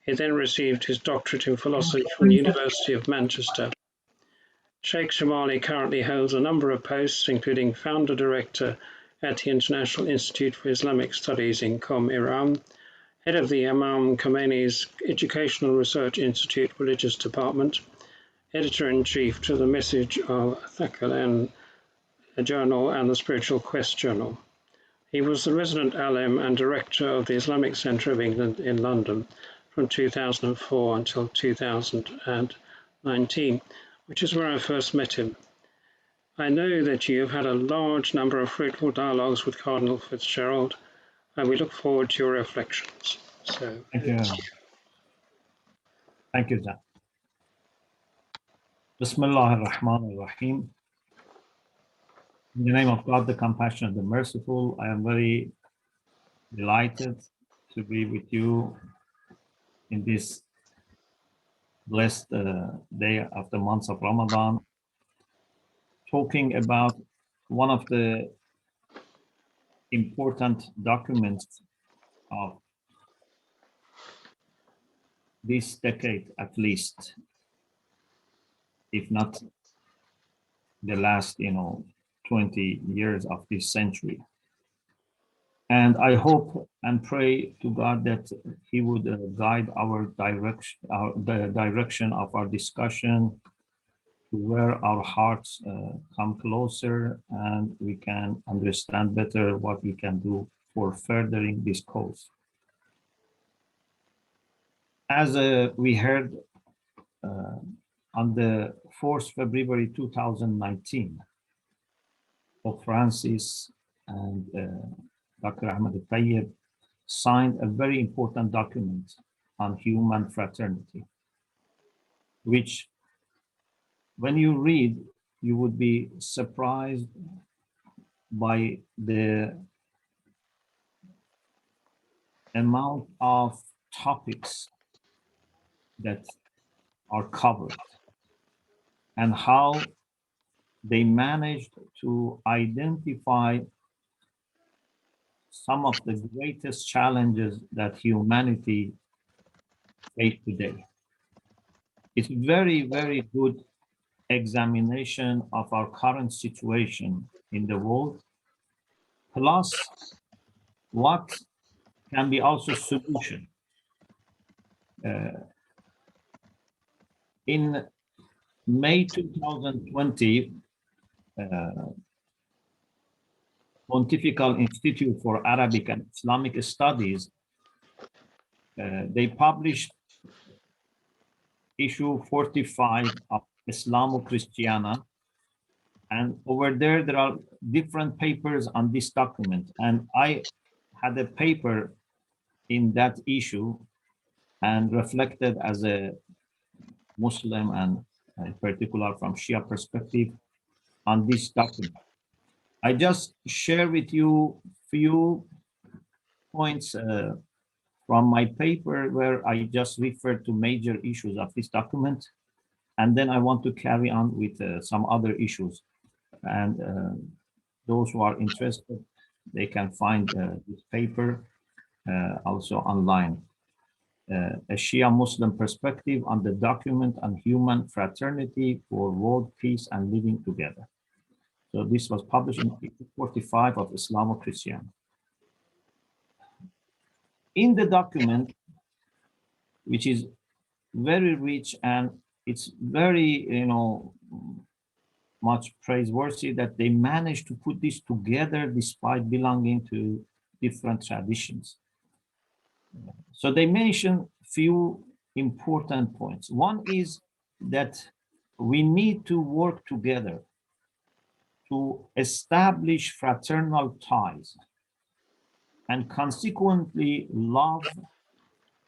D: He then received his doctorate in philosophy from the University of Manchester. Sheikh Shamali currently holds a number of posts, including founder director at the International Institute for Islamic Studies in Qom, Iran, head of the Imam Khomeini's Educational Research Institute Religious Department, editor-in-chief to the Message of Thaqalain Journal and the Spiritual Quest Journal. He was the resident alim and director of the Islamic Centre of England in London from 2004 until 2019, which is where I first met him. I know that you have had a large number of fruitful dialogues with Cardinal Fitzgerald, and we look forward to your reflections. So,
A: thank you. Thank you, Zach. Bismillah ar-Rahman ar-Rahim. In the name of God, the Compassionate, the Merciful, I am very delighted to be with you in this blessed day of the month of Ramadan, talking about one of the important documents of this decade, at least, if not the last, 20 years of this century. And I hope and pray to God that He would guide our direction, the direction of our discussion to where our hearts come closer and we can understand better what we can do for furthering this cause. As we heard on the 4th February 2019, Pope Francis and Dr. Ahmed Tayyib signed a very important document on human fraternity, which when you read, you would be surprised by the amount of topics that are covered and how they managed to identify some of the greatest challenges that humanity faces today. It's very, very good examination of our current situation in the world, plus what can be also solution In May 2020, Pontifical Institute for Arabic and Islamic Studies, they published issue 45 of Islamo-Christiana. And over there are different papers on this document. And I had a paper in that issue and reflected as a Muslim and in particular from Shia perspective on this document. I just share with you few points from my paper where I just refer to major issues of this document. And then I want to carry on with some other issues. And those who are interested, they can find this paper also online. A Shia Muslim perspective on the document on human fraternity for world peace and living together. So this was published in 45 of Islamo-Christian. In the document, which is very rich and it's very, much praiseworthy that they managed to put this together despite belonging to different traditions. So they mention few important points. One is that we need to work together to establish fraternal ties and consequently love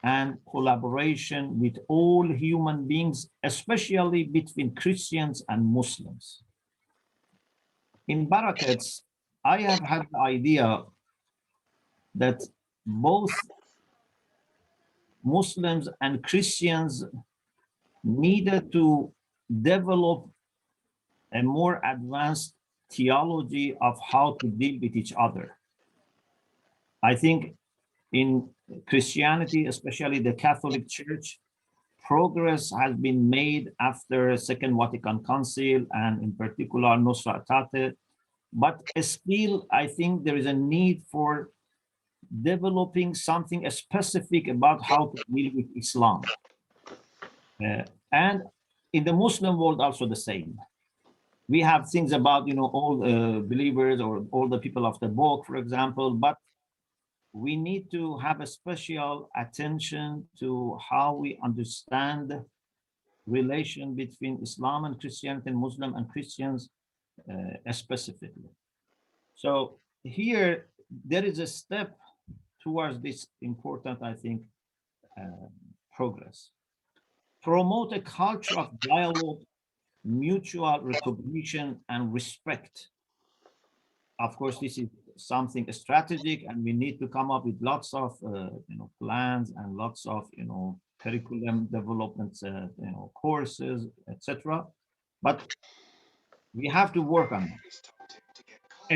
A: and collaboration with all human beings, especially between Christians and Muslims. In Barakats, I have had the idea that both Muslims and Christians needed to develop a more advanced theology of how to deal with each other. I think in Christianity, especially the Catholic Church, progress has been made after Second Vatican Council and in particular Nostra Aetate, but still I think there is a need for developing something specific about how to deal with Islam. And in the Muslim world also the same. We have things about, all believers or all the people of the book, for example, but we need to have a special attention to how we understand the relation between Islam and Christianity and Muslim and Christians specifically. So here there is a step towards this important, I think, progress. Promote a culture of dialogue, mutual recognition and respect. Of course, this is something strategic and we need to come up with lots of plans and lots of curriculum developments, courses, etc. But we have to work on it.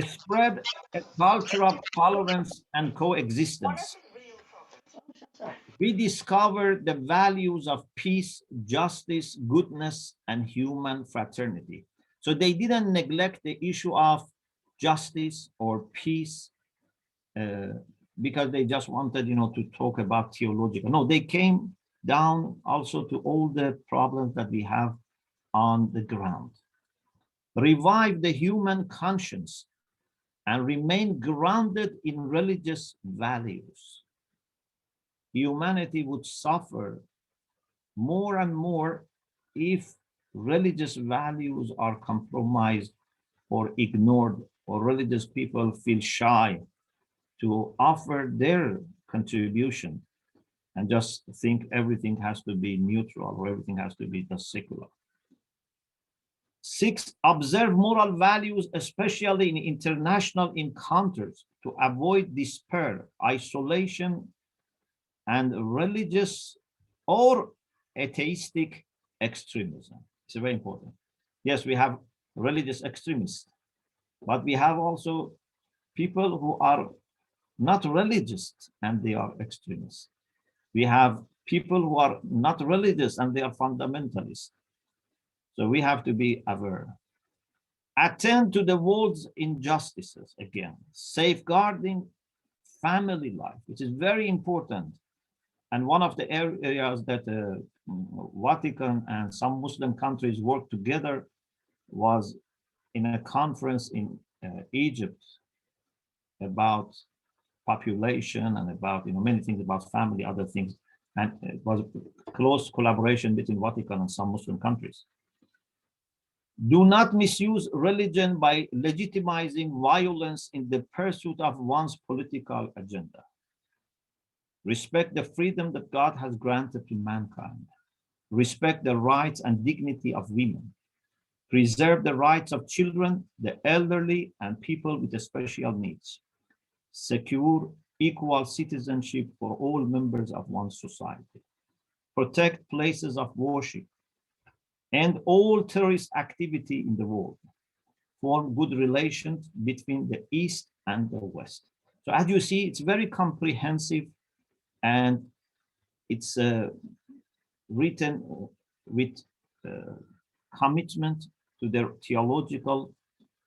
A: Spread a culture of tolerance and coexistence. Rediscover the values of peace, justice, goodness, and human fraternity. So they didn't neglect the issue of justice or peace because they just wanted, to talk about theological. No, they came down also to all the problems that we have on the ground. Revive the human conscience and remain grounded in religious values. Humanity would suffer more and more if religious values are compromised or ignored, or religious people feel shy to offer their contribution and just think everything has to be neutral or everything has to be just secular. 6, observe moral values, especially in international encounters, to avoid despair, isolation, and religious or atheistic extremism. It's very important. Yes, we have religious extremists, but we have also people who are not religious and they are extremists. We have people who are not religious and they are fundamentalists. So we have to be aware. Attend to the world's injustices again, safeguarding family life, which is very important. And one of the areas that the Vatican and some Muslim countries worked together was in a conference in Egypt about population and about many things about family, other things, and it was close collaboration between Vatican and some Muslim countries. Do not misuse religion by legitimizing violence in the pursuit of one's political agenda. Respect the freedom that God has granted to mankind. Respect the rights and dignity of women. Preserve the rights of children, the elderly, and people with special needs. Secure equal citizenship for all members of one's society. Protect places of worship. End all terrorist activity in the world. Form good relations between the East and the West. So as you see, it's very comprehensive, and it's written with commitment to their theological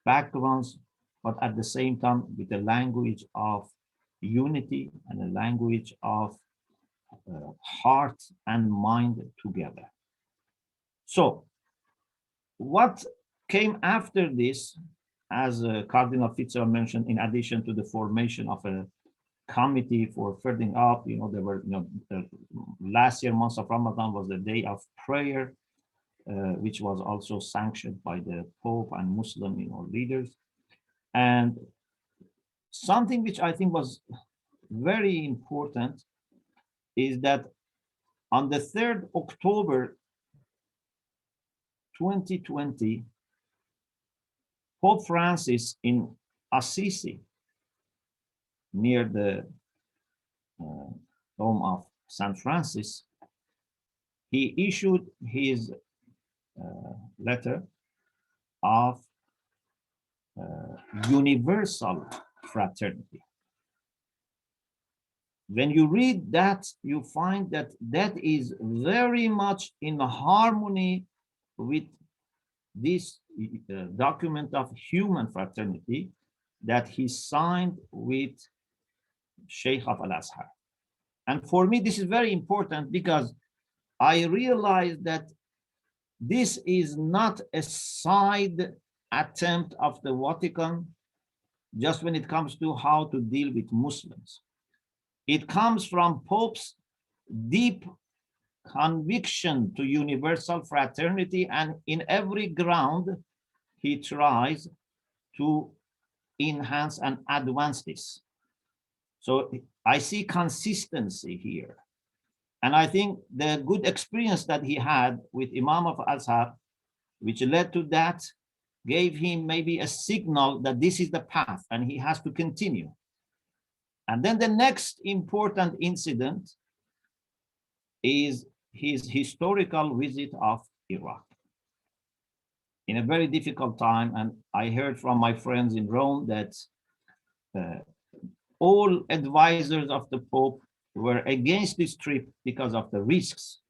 A: backgrounds, but at the same time with the language of unity and the language of heart and mind together. So what came after this, as Cardinal Fitzgerald mentioned, in addition to the formation of a committee for furthering up, there were, last year, month of Ramadan was the day of prayer, which was also sanctioned by the Pope and Muslim, leaders. And something which I think was very important is that on the 3rd October 2020, Pope Francis in Assisi, near the home of St. Francis, he issued his letter of universal fraternity. When you read that, you find that that is very much in harmony with this document of human fraternity that he signed with Sheikh of Al-Azhar. And for me, this is very important because I realized that this is not a side attempt of the Vatican just when it comes to how to deal with Muslims. It comes from Pope's deep conviction to universal fraternity, and in every ground, he tries to enhance and advance this. So I see consistency here. And I think the good experience that he had with Imam of Azhar, which led to that, gave him maybe a signal that this is the path and he has to continue. And then the next important incident is his historical visit of Iraq in a very difficult time. And I heard from my friends in Rome that all advisors of the Pope were against this trip because of the risks,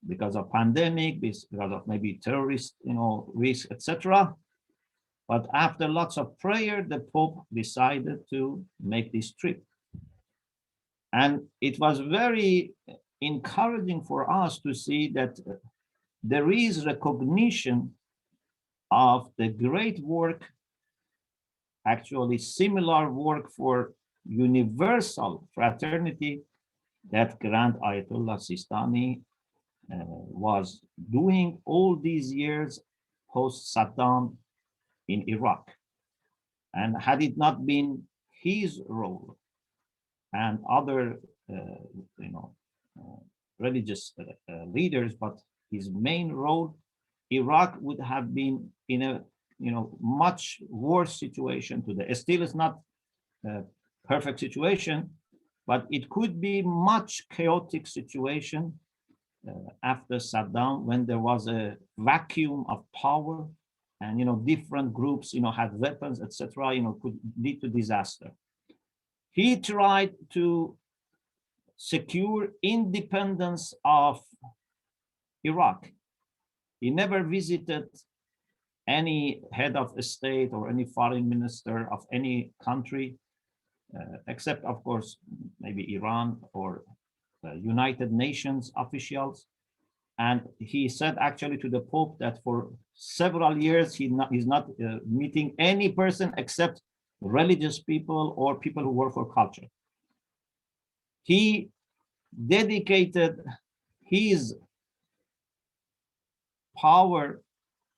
A: because of pandemic, because of maybe terrorist, risk, etc. But after lots of prayer, the Pope decided to make this trip. And it was very encouraging for us to see that there is recognition of the great work, actually similar work for universal fraternity that Grand Ayatollah Sistani was doing all these years post Saddam in Iraq. And had it not been his role and other religious leaders, but his main role, Iraq would have been in a much worse situation today. Still, it's not a perfect situation, but it could be much chaotic situation after Saddam, when there was a vacuum of power, and different groups had weapons, etc. Could lead to disaster. He tried to secure independence of Iraq. He never visited any head of a state or any foreign minister of any country, except of course maybe Iran or United Nations officials. And he said actually to the Pope that for several years he's not meeting any person except religious people or people who work for culture. He dedicated his power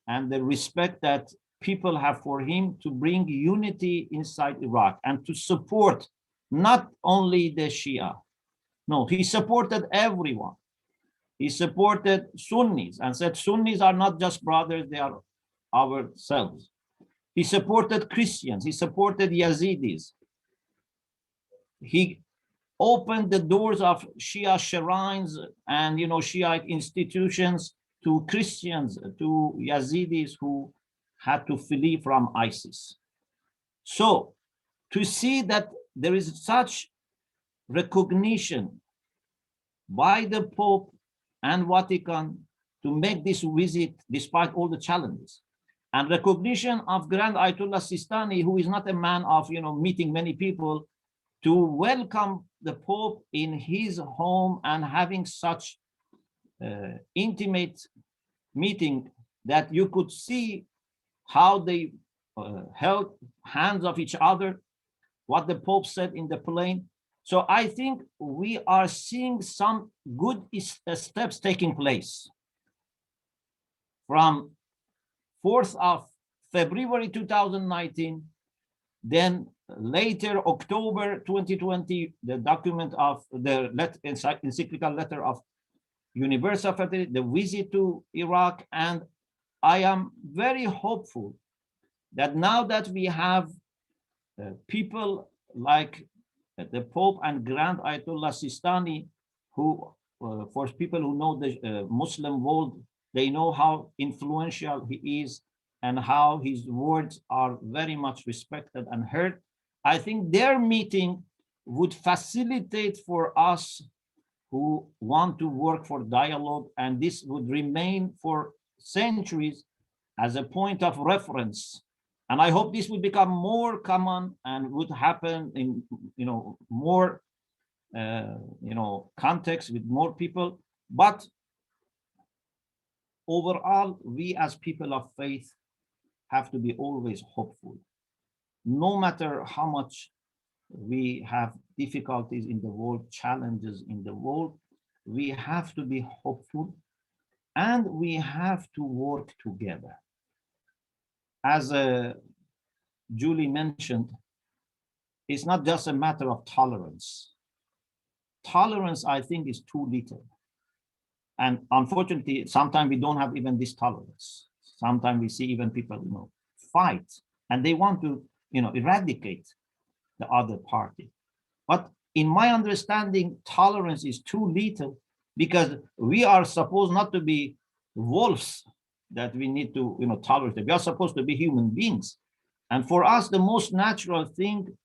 A: and the respect that people have for him to bring unity inside Iraq and to support not only the Shia. No, he supported everyone. He supported Sunnis and said Sunnis are not just brothers, they are ourselves. He supported Christians, he supported Yazidis. He opened the doors of Shia shrines and Shiite institutions to Christians, to Yazidis who had to flee from ISIS. So to see that there is such recognition by the Pope and Vatican to make this visit despite all the challenges, and recognition of Grand Ayatollah Sistani, who is not a man of meeting many people, to welcome the Pope in his home and having such intimate meeting that you could see how they held hands of each other, what the Pope said in the plane. So I think we are seeing some good steps taking place. From 4th of February 2019, then later October 2020, the document of the encyclical letter of Universal Fraternity, the visit to Iraq, and I am very hopeful that now that we have people like the Pope and Grand Ayatollah Sistani, who, for people who know the Muslim world, they know how influential he is and how his words are very much respected and heard. I think their meeting would facilitate for us who want to work for dialogue, and this would remain for centuries as a point of reference. And I hope this would become more common and would happen in more context with more people. But overall, we as people of faith have to be always hopeful. No matter how much we have difficulties in the world, challenges in the world, we have to be hopeful and we have to work together. As Julie mentioned, it's not just a matter of tolerance. Tolerance, I think, is too little. And unfortunately, sometimes we don't have even this tolerance. Sometimes we see even people, fight, and they want to, eradicate the other party. But in my understanding, tolerance is too little because we are supposed not to be wolves that we need to, tolerate. We are supposed to be human beings. And for us, the most natural thing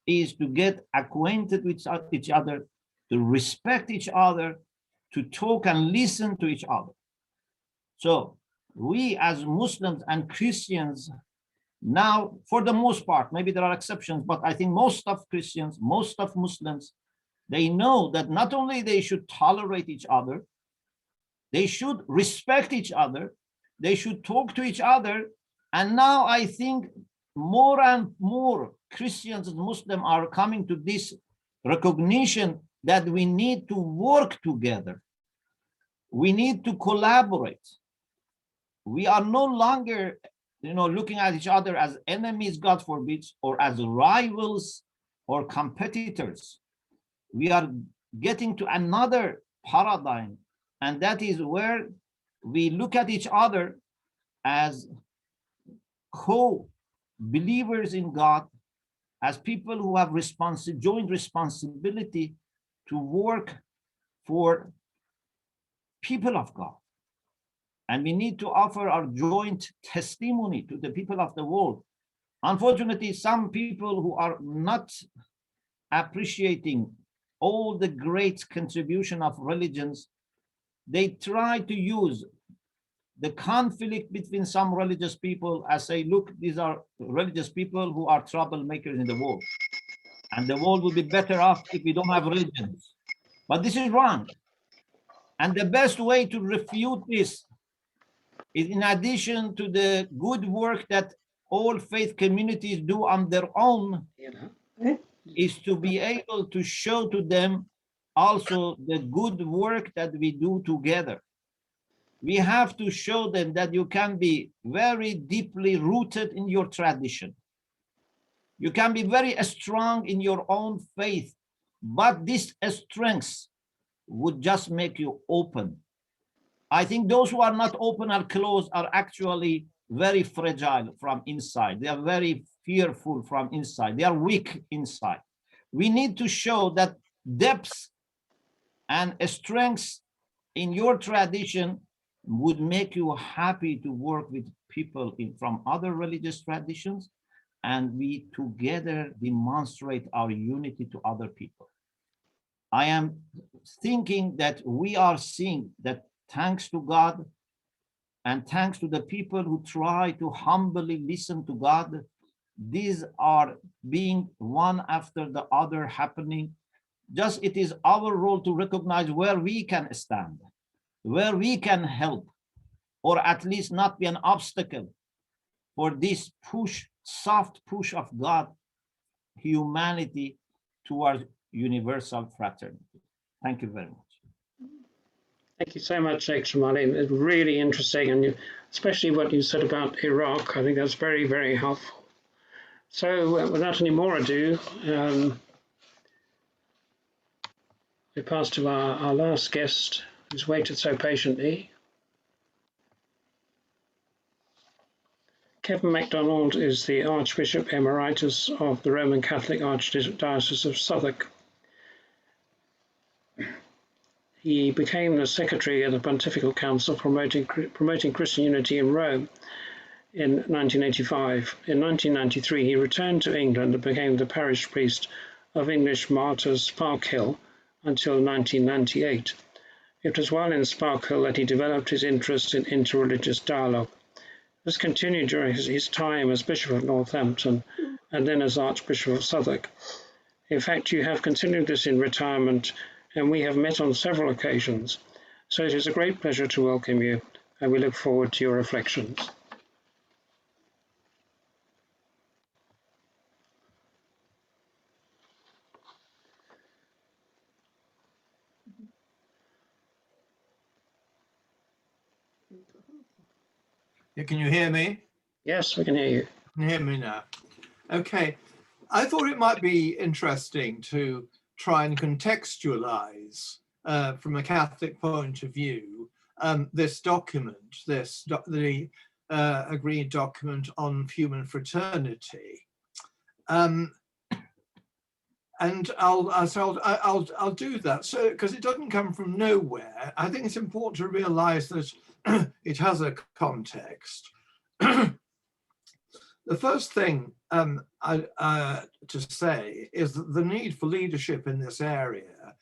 A: is to get acquainted with each other, to respect each other, to talk and listen to each other. So we as Muslims and Christians now, for the most part, maybe there are exceptions, but I think most of Christians, most of Muslims, they know that not only they should tolerate each other, they should respect each other, they should talk to each other. And now I think more and more Christians and Muslims are coming to this recognition that we need to work together. We need to collaborate. We are no longer, looking at each other as enemies, God forbid, or as rivals or competitors. We are getting to another paradigm, and that is where we look at each other as co-believers in God, as people who have joint responsibility to work for people of God. And we need to offer our joint testimony to the people of the world. Unfortunately, some people who are not appreciating all the great contribution of religions, they try to use the conflict between some religious people as say, look, these are religious people who are troublemakers in the world. And the world will be better off if we don't have religions. But this is wrong. And the best way to refute this is, in addition to the good work that all faith communities do on their own, is to be able to show to them also the good work that we do together. We have to show them that you can be very deeply rooted in your tradition. You can be very strong in your own faith, but this strength would just make you open. I think those who are not open or closed are actually very fragile from inside. They are very fearful from inside. They are weak inside. We need to show that depth and strength in your tradition would make you happy to work with people from other religious traditions, and we together demonstrate our unity to other people. I am thinking that we are seeing that, thanks to God and thanks to the people who try to humbly listen to God, these are being one after the other happening. Just it is our role to recognize where we can stand, where we can help, or at least not be an obstacle for this push, soft push of God, humanity towards universal fraternity. Thank you very much.
D: Thank you so much, Sheikh Shamali. It's really interesting, and especially what you said about Iraq. I think that's very, very helpful. So without any more ado, we pass to our last guest, who's waited so patiently. Kevin McDonald is the Archbishop Emeritus of the Roman Catholic Archdiocese of Southwark. He became the Secretary of the Pontifical Council promoting Christian unity in Rome in 1985. In 1993, he returned to England and became the parish priest of English Martyrs Sparkhill until 1998. It was while in Sparkhill that he developed his interest in interreligious dialogue. This continued during his time as Bishop of Northampton and then as Archbishop of Southwark. In fact, you have continued this in retirement, and we have met on several occasions. So it is a great pleasure to welcome you, and we look forward to your reflections.
J: Yeah, can you hear me?
D: Yes, we can hear you.
J: Can you hear me now? Okay. I thought it might be interesting to try and contextualize from a Catholic point of view this document, the agreed document on human fraternity. And I'll do that. So, because it doesn't come from nowhere, I think it's important to realize that it has a context. The first thing to say is that the need for leadership in this area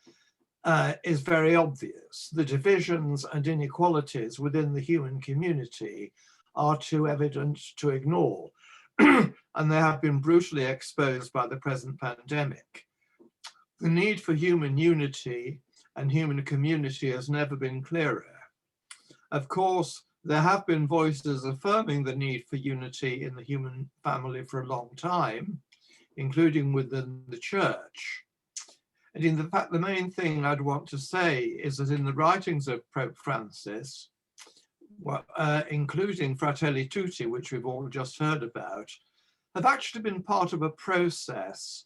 J: is very obvious. The divisions and inequalities within the human community are too evident to ignore, and they have been brutally exposed by the present pandemic. The need for human unity and human community has never been clearer. Of course, there have been voices affirming the need for unity in the human family for a long time, including within the church. And in fact, the main thing I'd want to say is that in the writings of Pope Francis, including Fratelli Tutti, which we've all just heard about, have actually been part of a process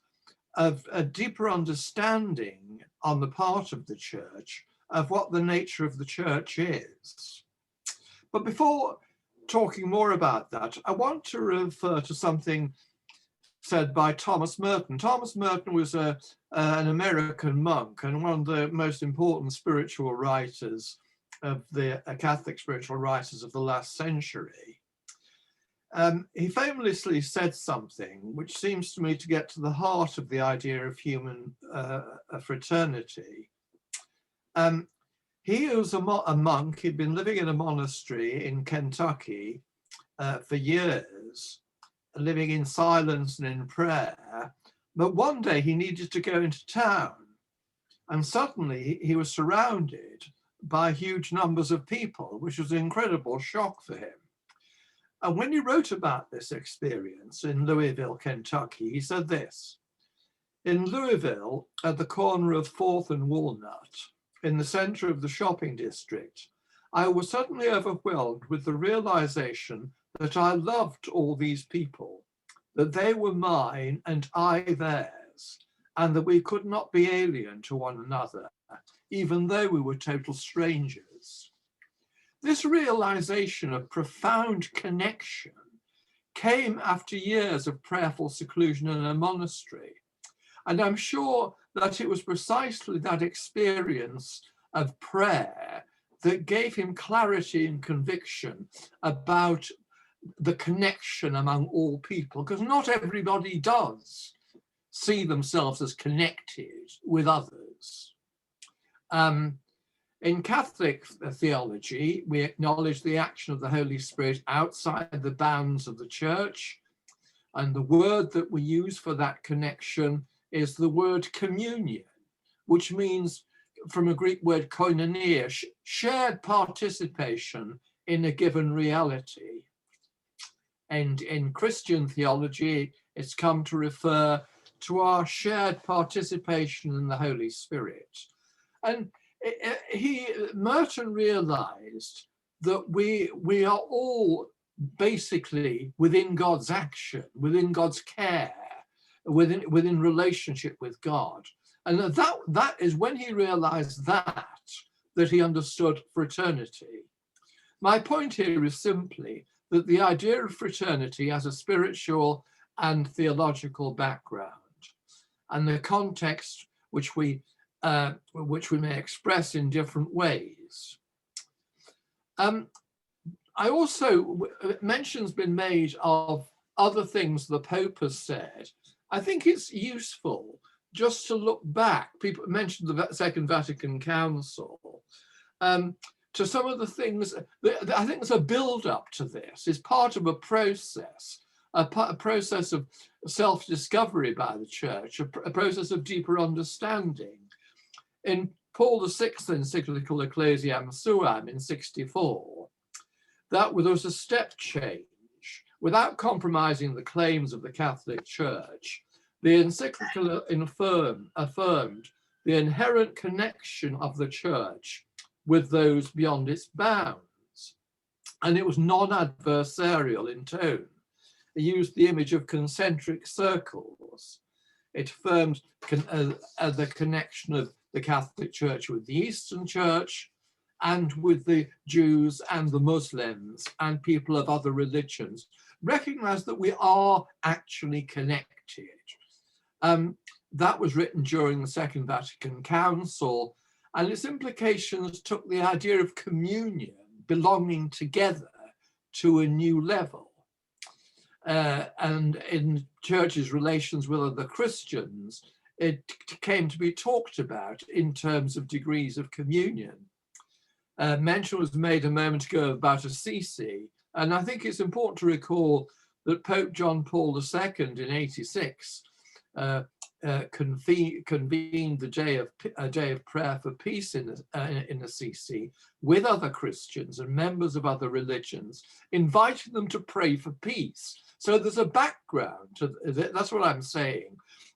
J: of a deeper understanding on the part of the church of what the nature of the church is. But before talking more about that, I want to refer to something said by Thomas Merton. Thomas Merton was an American monk and one of the most important spiritual writers of the Catholic spiritual writers of the last century. He famously said something which seems to me to get to the heart of the idea of human fraternity. He was a monk. He'd been living in a monastery in Kentucky for years, living in silence and in prayer. But one day he needed to go into town. And suddenly he was surrounded by huge numbers of people, which was an incredible shock for him. And when he wrote about this experience in Louisville, Kentucky, he said this: in Louisville, at the corner of 4th and Walnut, in the center of the shopping district, I was suddenly overwhelmed with the realization that I loved all these people, that they were mine and I theirs, and that we could not be alien to one another, even though we were total strangers. This realization of profound connection came after years of prayerful seclusion in a monastery. And I'm sure that it was precisely that experience of prayer that gave him clarity and conviction about the connection among all people, because not everybody does see themselves as connected with others. In Catholic theology, we acknowledge the action of the Holy Spirit outside the bounds of the church, and the word that we use for that connection is the word communion, which means, from a Greek word koinonia, shared participation in a given reality. And in Christian theology, it's come to refer to our shared participation in the Holy Spirit. And Merton realized that we are all basically within God's action, within God's care, within relationship with God. And that is when he realized that he understood fraternity. My point here is simply that the idea of fraternity has a spiritual and theological background, and the context which we may express in different ways. I also, mention's been made of other things the Pope has said. I think it's useful just to look back. People mentioned the Second Vatican Council, to some of the things. I think there's a build-up to this. It's part of a process of self-discovery by the Church, a process of deeper understanding. In Paul VI's encyclical Ecclesiam Suam in 1964, there was a step change. Without compromising the claims of the Catholic Church, the encyclical affirmed the inherent connection of the Church with those beyond its bounds. And it was non-adversarial in tone. It used the image of concentric circles. It affirmed the connection of the Catholic Church with the Eastern Church, and with the Jews and the Muslims and people of other religions. Recognize that we are actually connected. That was written during the Second Vatican Council, and its implications took the idea of communion, belonging together, to a new level. And in Church's relations with other Christians, it came to be talked about in terms of degrees of communion. Mention was made a moment ago about Assisi, and I think it's important to recall that Pope John Paul II in 1986 convened a day of prayer for peace in Assisi with other Christians and members of other religions, inviting them to pray for peace. So there's a background to that's what I'm saying.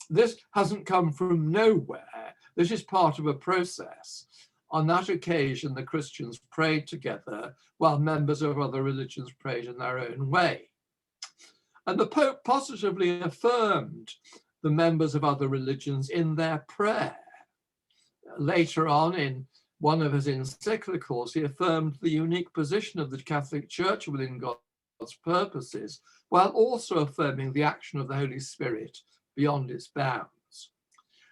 J: This hasn't come from nowhere. This is part of a process. On that occasion, the Christians prayed together while members of other religions prayed in their own way. And the Pope positively affirmed the members of other religions in their prayer. Later on, in one of his encyclicals, he affirmed the unique position of the Catholic Church within God's purposes, while also affirming the action of the Holy Spirit beyond its bounds.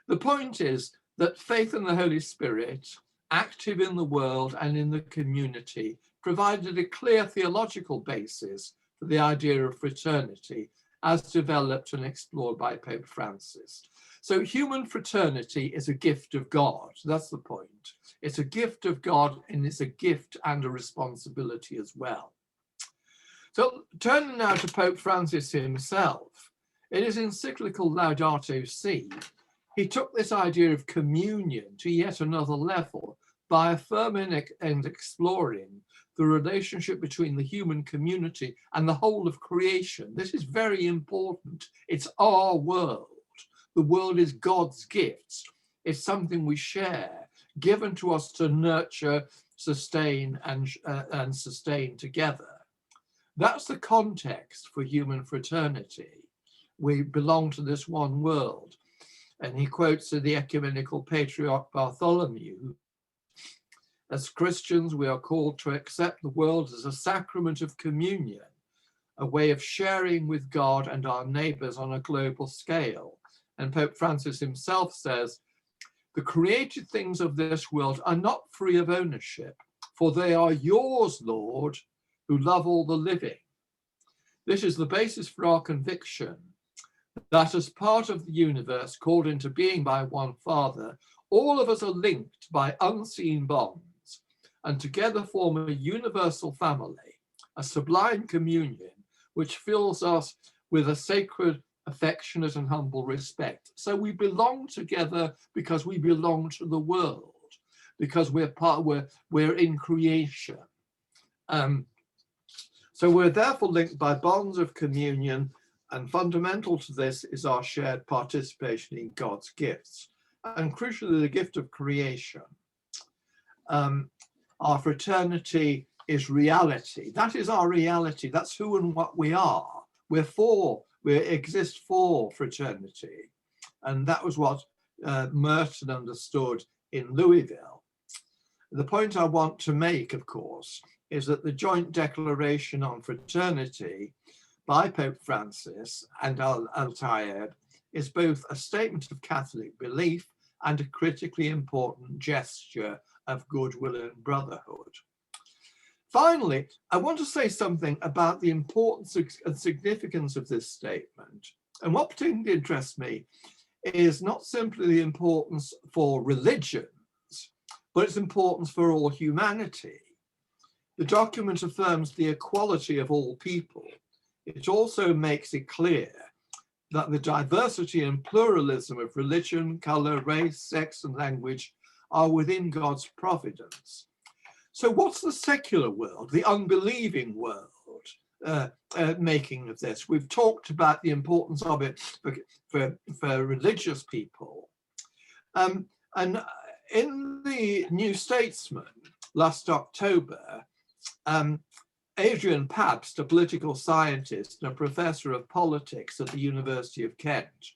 J: The point is that faith in the Holy Spirit, active in the world and in the community, provided a clear theological basis for the idea of fraternity as developed and explored by Pope Francis. So human fraternity is a gift of God. That's the point. It's a gift of God, and it's a gift and a responsibility as well. So turning now to Pope Francis himself, in his encyclical Laudato Si, he took this idea of communion to yet another level by affirming and exploring the relationship between the human community and the whole of creation. This is very important. It's our world. The world is God's gifts. It's something we share, given to us to nurture, sustain, and sustain together. That's the context for human fraternity. We belong to this one world. And he quotes the ecumenical patriarch Bartholomew. As Christians, we are called to accept the world as a sacrament of communion, a way of sharing with God and our neighbors on a global scale. And Pope Francis himself says, the created things of this world are not free of ownership, for they are yours, Lord, who love all the living. This is the basis for our conviction that as part of the universe called into being by one Father, all of us are linked by unseen bonds and together form a universal family, a sublime communion, which fills us with a sacred, affectionate and humble respect. So we belong together because we belong to the world, because we're in creation. So we're therefore linked by bonds of communion, and fundamental to this is our shared participation in God's gifts, and crucially the gift of creation. Our fraternity is reality. That is our reality. That's who and what we are. We exist for fraternity. And that was what Merton understood in Louisville. The point I want to make, of course, is that the joint declaration on fraternity by Pope Francis and Al-Tayeb is both a statement of Catholic belief and a critically important gesture of goodwill and brotherhood. Finally, I want to say something about the importance and significance of this statement. And what particularly interests me is not simply the importance for religions, but its importance for all humanity. The document affirms the equality of all people. It also makes it clear that the diversity and pluralism of religion, color, race, sex, and language are within God's providence. So what's the secular world, the unbelieving world, making of this? We've talked about the importance of it for religious people. And in the New Statesman last October, Adrian Pabst, a political scientist and a professor of politics at the University of Kent,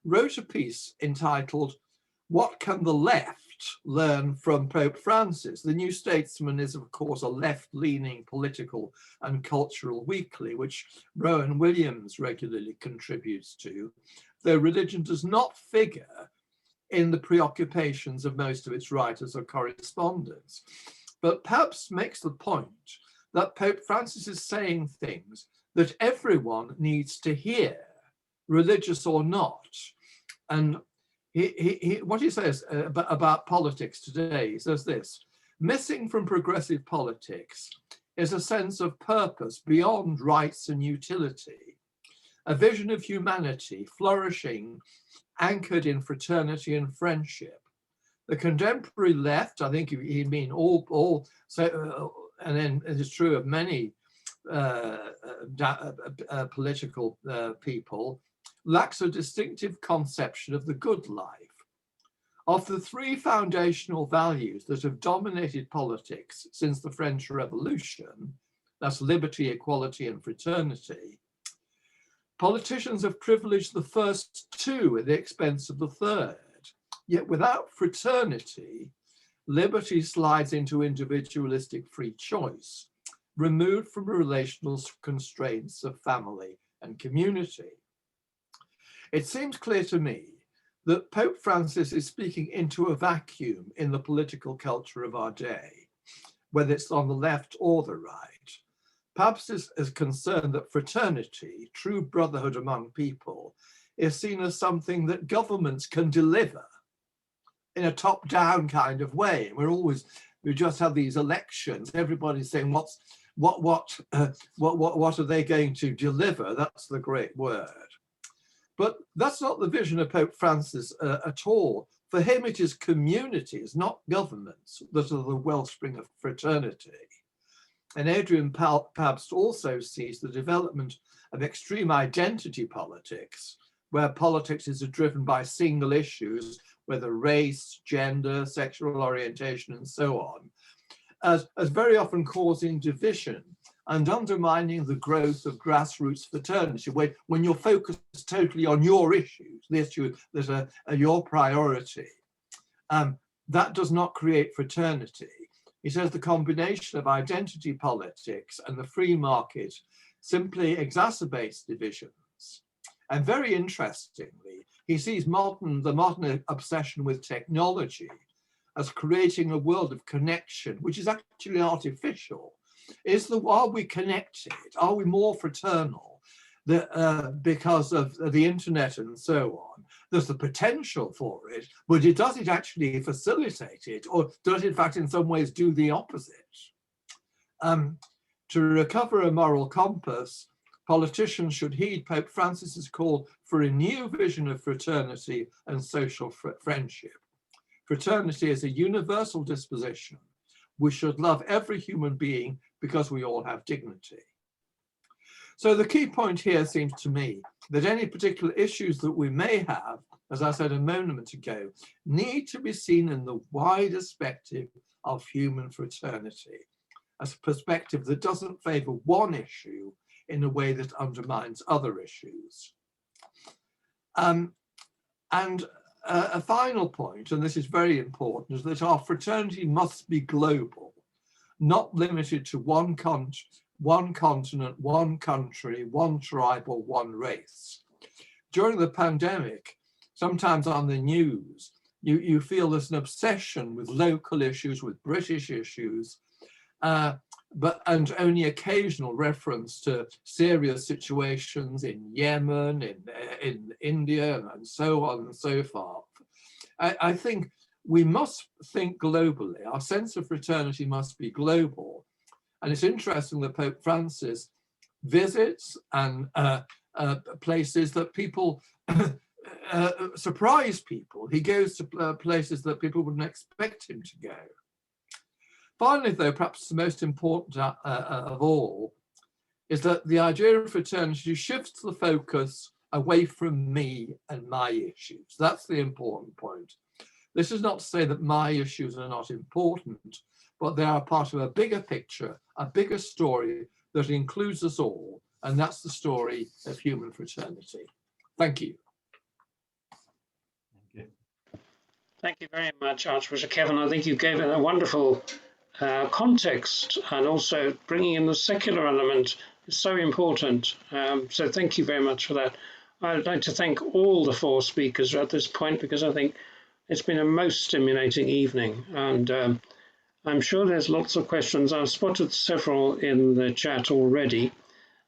J: wrote a piece entitled, "What Can the Left Learn from Pope Francis?" The New Statesman is, of course, a left-leaning political and cultural weekly, which Rowan Williams regularly contributes to, though religion does not figure in the preoccupations of most of its writers or correspondents. But Pabst makes the point that Pope Francis is saying things that everyone needs to hear, religious or not. And what he says about politics today, he says this: missing from progressive politics is a sense of purpose beyond rights and utility, a vision of humanity flourishing, anchored in fraternity and friendship. The contemporary left, I think he'd mean all and then it is true of many political people, lacks a distinctive conception of the good life. Of the three foundational values that have dominated politics since the French Revolution, that's liberty, equality, and fraternity, politicians have privileged the first two at the expense of the third. Yet without fraternity, liberty slides into individualistic free choice, removed from the relational constraints of family and community. It seems clear to me that Pope Francis is speaking into a vacuum in the political culture of our day, whether it's on the left or the right. Pabst is concerned that fraternity, true brotherhood among people, is seen as something that governments can deliver in a top-down kind of way. We just have these elections. Everybody's saying, what are they going to deliver? That's the great word. But that's not the vision of Pope Francis at all. For him, it is communities, not governments, that are the wellspring of fraternity. And Adrian Pabst also sees the development of extreme identity politics, where politics is driven by single issues, whether race, gender, sexual orientation, and so on, as very often causing division and undermining the growth of grassroots fraternity, when you're focused totally on your issues, the issue that are your priority. That does not create fraternity. He says the combination of identity politics and the free market simply exacerbates divisions. And very interestingly, he sees the modern obsession with technology as creating a world of connection, which is actually artificial. Are we connected? Are we more fraternal because of the internet and so on? There's the potential for it, but does it actually facilitate it, or does it in fact in some ways do the opposite? To recover a moral compass, politicians should heed Pope Francis's call for a new vision of fraternity and social friendship. Fraternity is a universal disposition. We should love every human being because we all have dignity. So the key point here seems to me that any particular issues that we may have, as I said a moment ago, need to be seen in the wider perspective of human fraternity, a perspective that doesn't favor one issue in a way that undermines other issues. A final point, and this is very important, is that our fraternity must be global, not limited to one continent, one country, one tribe, or one race. During the pandemic, sometimes on the news, you feel there's an obsession with local issues, with British issues, and only occasional reference to serious situations in Yemen, in India, and so on and so forth. I think we must think globally. Our sense of fraternity must be global. And it's interesting that Pope Francis visits and places that people surprise people. He goes to places that people wouldn't expect him to go. Finally, though, perhaps the most important of all is that the idea of fraternity shifts the focus away from me and my issues. That's the important point. This is not to say that my issues are not important, but they are part of a bigger picture, a bigger story that includes us all, and that's the story of human fraternity. Thank you.
D: Thank you very much, Archbishop Kevin. I think you gave it a wonderful context, and also bringing in the secular element is so important. So thank you very much for that. I'd like to thank all the four speakers at this point, because I think it's been a most stimulating evening, and I'm sure there's lots of questions. I've spotted several in the chat already.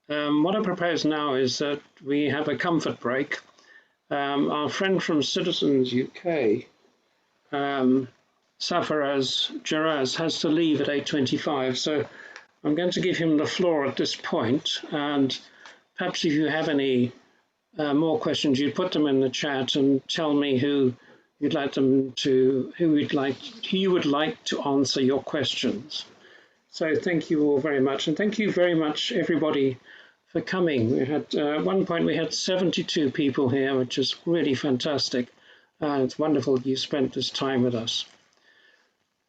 D: What I propose now is that we have a comfort break. Our friend from Citizens UK, Safaraz Jaraz, has to leave at 8:25, so I'm going to give him the floor at this point, and perhaps if you have any more questions, you put them in the chat and tell me who you'd like them to, who you would like to answer your questions. So thank you all very much, and thank you very much everybody for coming. We had at one point we had 72 people here, which is really fantastic. It's wonderful you spent this time with us.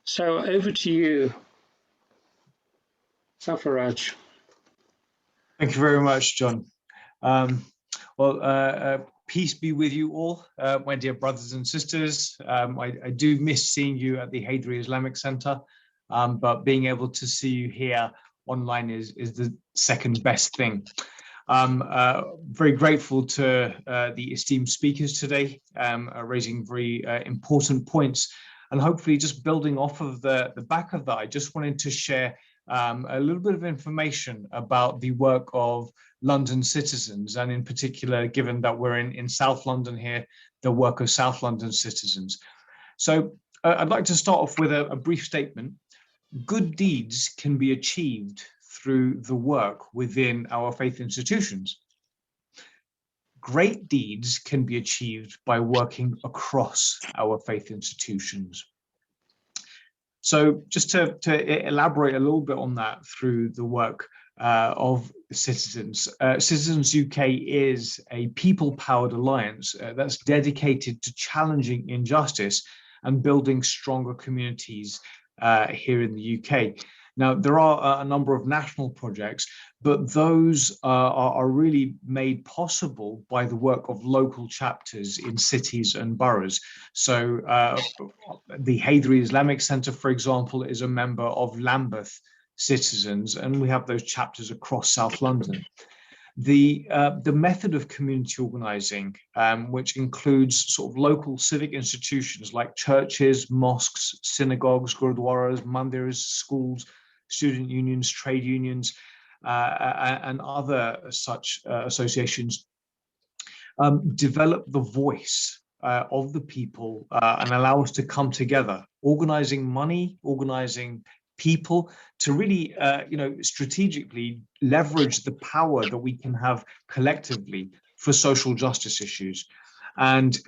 D: So over to you, Safaraj.
K: Thank you very much, John. Peace be with you all, my dear brothers and sisters. I do miss seeing you at the Hadri Islamic Center, but being able to see you here online is the second best thing. Very grateful to the esteemed speakers today, raising very important points, and hopefully just building off of the back of that, I just wanted to share a little bit of information about the work of London Citizens, and in particular, given that we're in South London here, the work of South London Citizens. So I'd like to start off with a brief statement. Good deeds can be achieved through the work within our faith institutions. great deeds can be achieved by working across our faith institutions. So just to elaborate a little bit on that through the work of Citizens. Citizens UK is a people-powered alliance that's dedicated to challenging injustice and building stronger communities here in the UK. Now, there are a number of national projects, but those are really made possible by the work of local chapters in cities and boroughs. So the Haythry Islamic Centre, for example, is a member of Lambeth Citizens, and we have those chapters across South London. The method of community organising, which includes sort of local civic institutions like churches, mosques, synagogues, gurdwaras, mandirs, schools, student unions, trade unions, and other such associations, develop the voice of the people and allow us to come together, organising money, organising people to really, strategically leverage the power that we can have collectively for social justice issues. And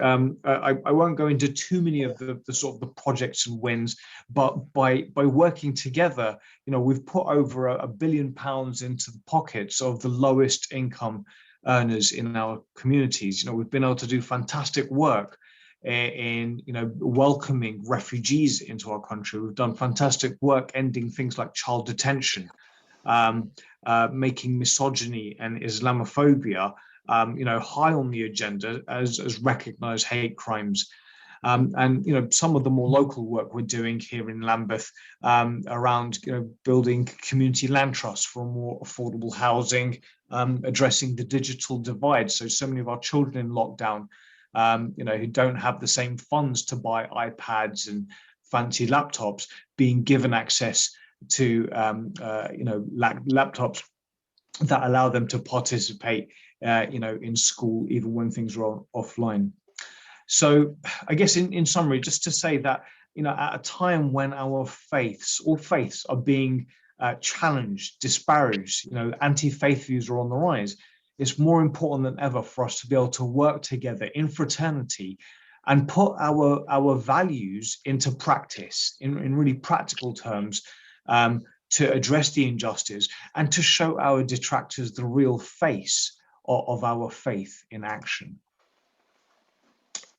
K: I won't go into too many of the sort of the projects and wins, but by working together, we've put over £1 billion into the pockets of the lowest income earners in our communities. We've been able to do fantastic work in welcoming refugees into our country. We've done fantastic work ending things like child detention, making misogyny and Islamophobia high on the agenda as recognized hate crimes. And some of the more local work we're doing here in Lambeth around building community land trusts for more affordable housing, addressing the digital divide. So many of our children in lockdown who don't have the same funds to buy iPads and fancy laptops, being given access to laptops that allow them to participate in school even when things are offline. So I guess in summary, just to say that at a time when all faiths are being challenged, disparaged, anti-faith views are on the rise, it's more important than ever for us to be able to work together in fraternity and put our values into practice in really practical terms, to address the injustice and to show our detractors the real face of our faith in action.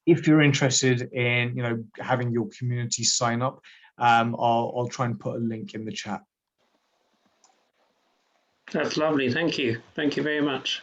K: If you're interested in having your community sign up, I'll try and put a link in the chat.
D: That's lovely. Thank you. Thank you very much.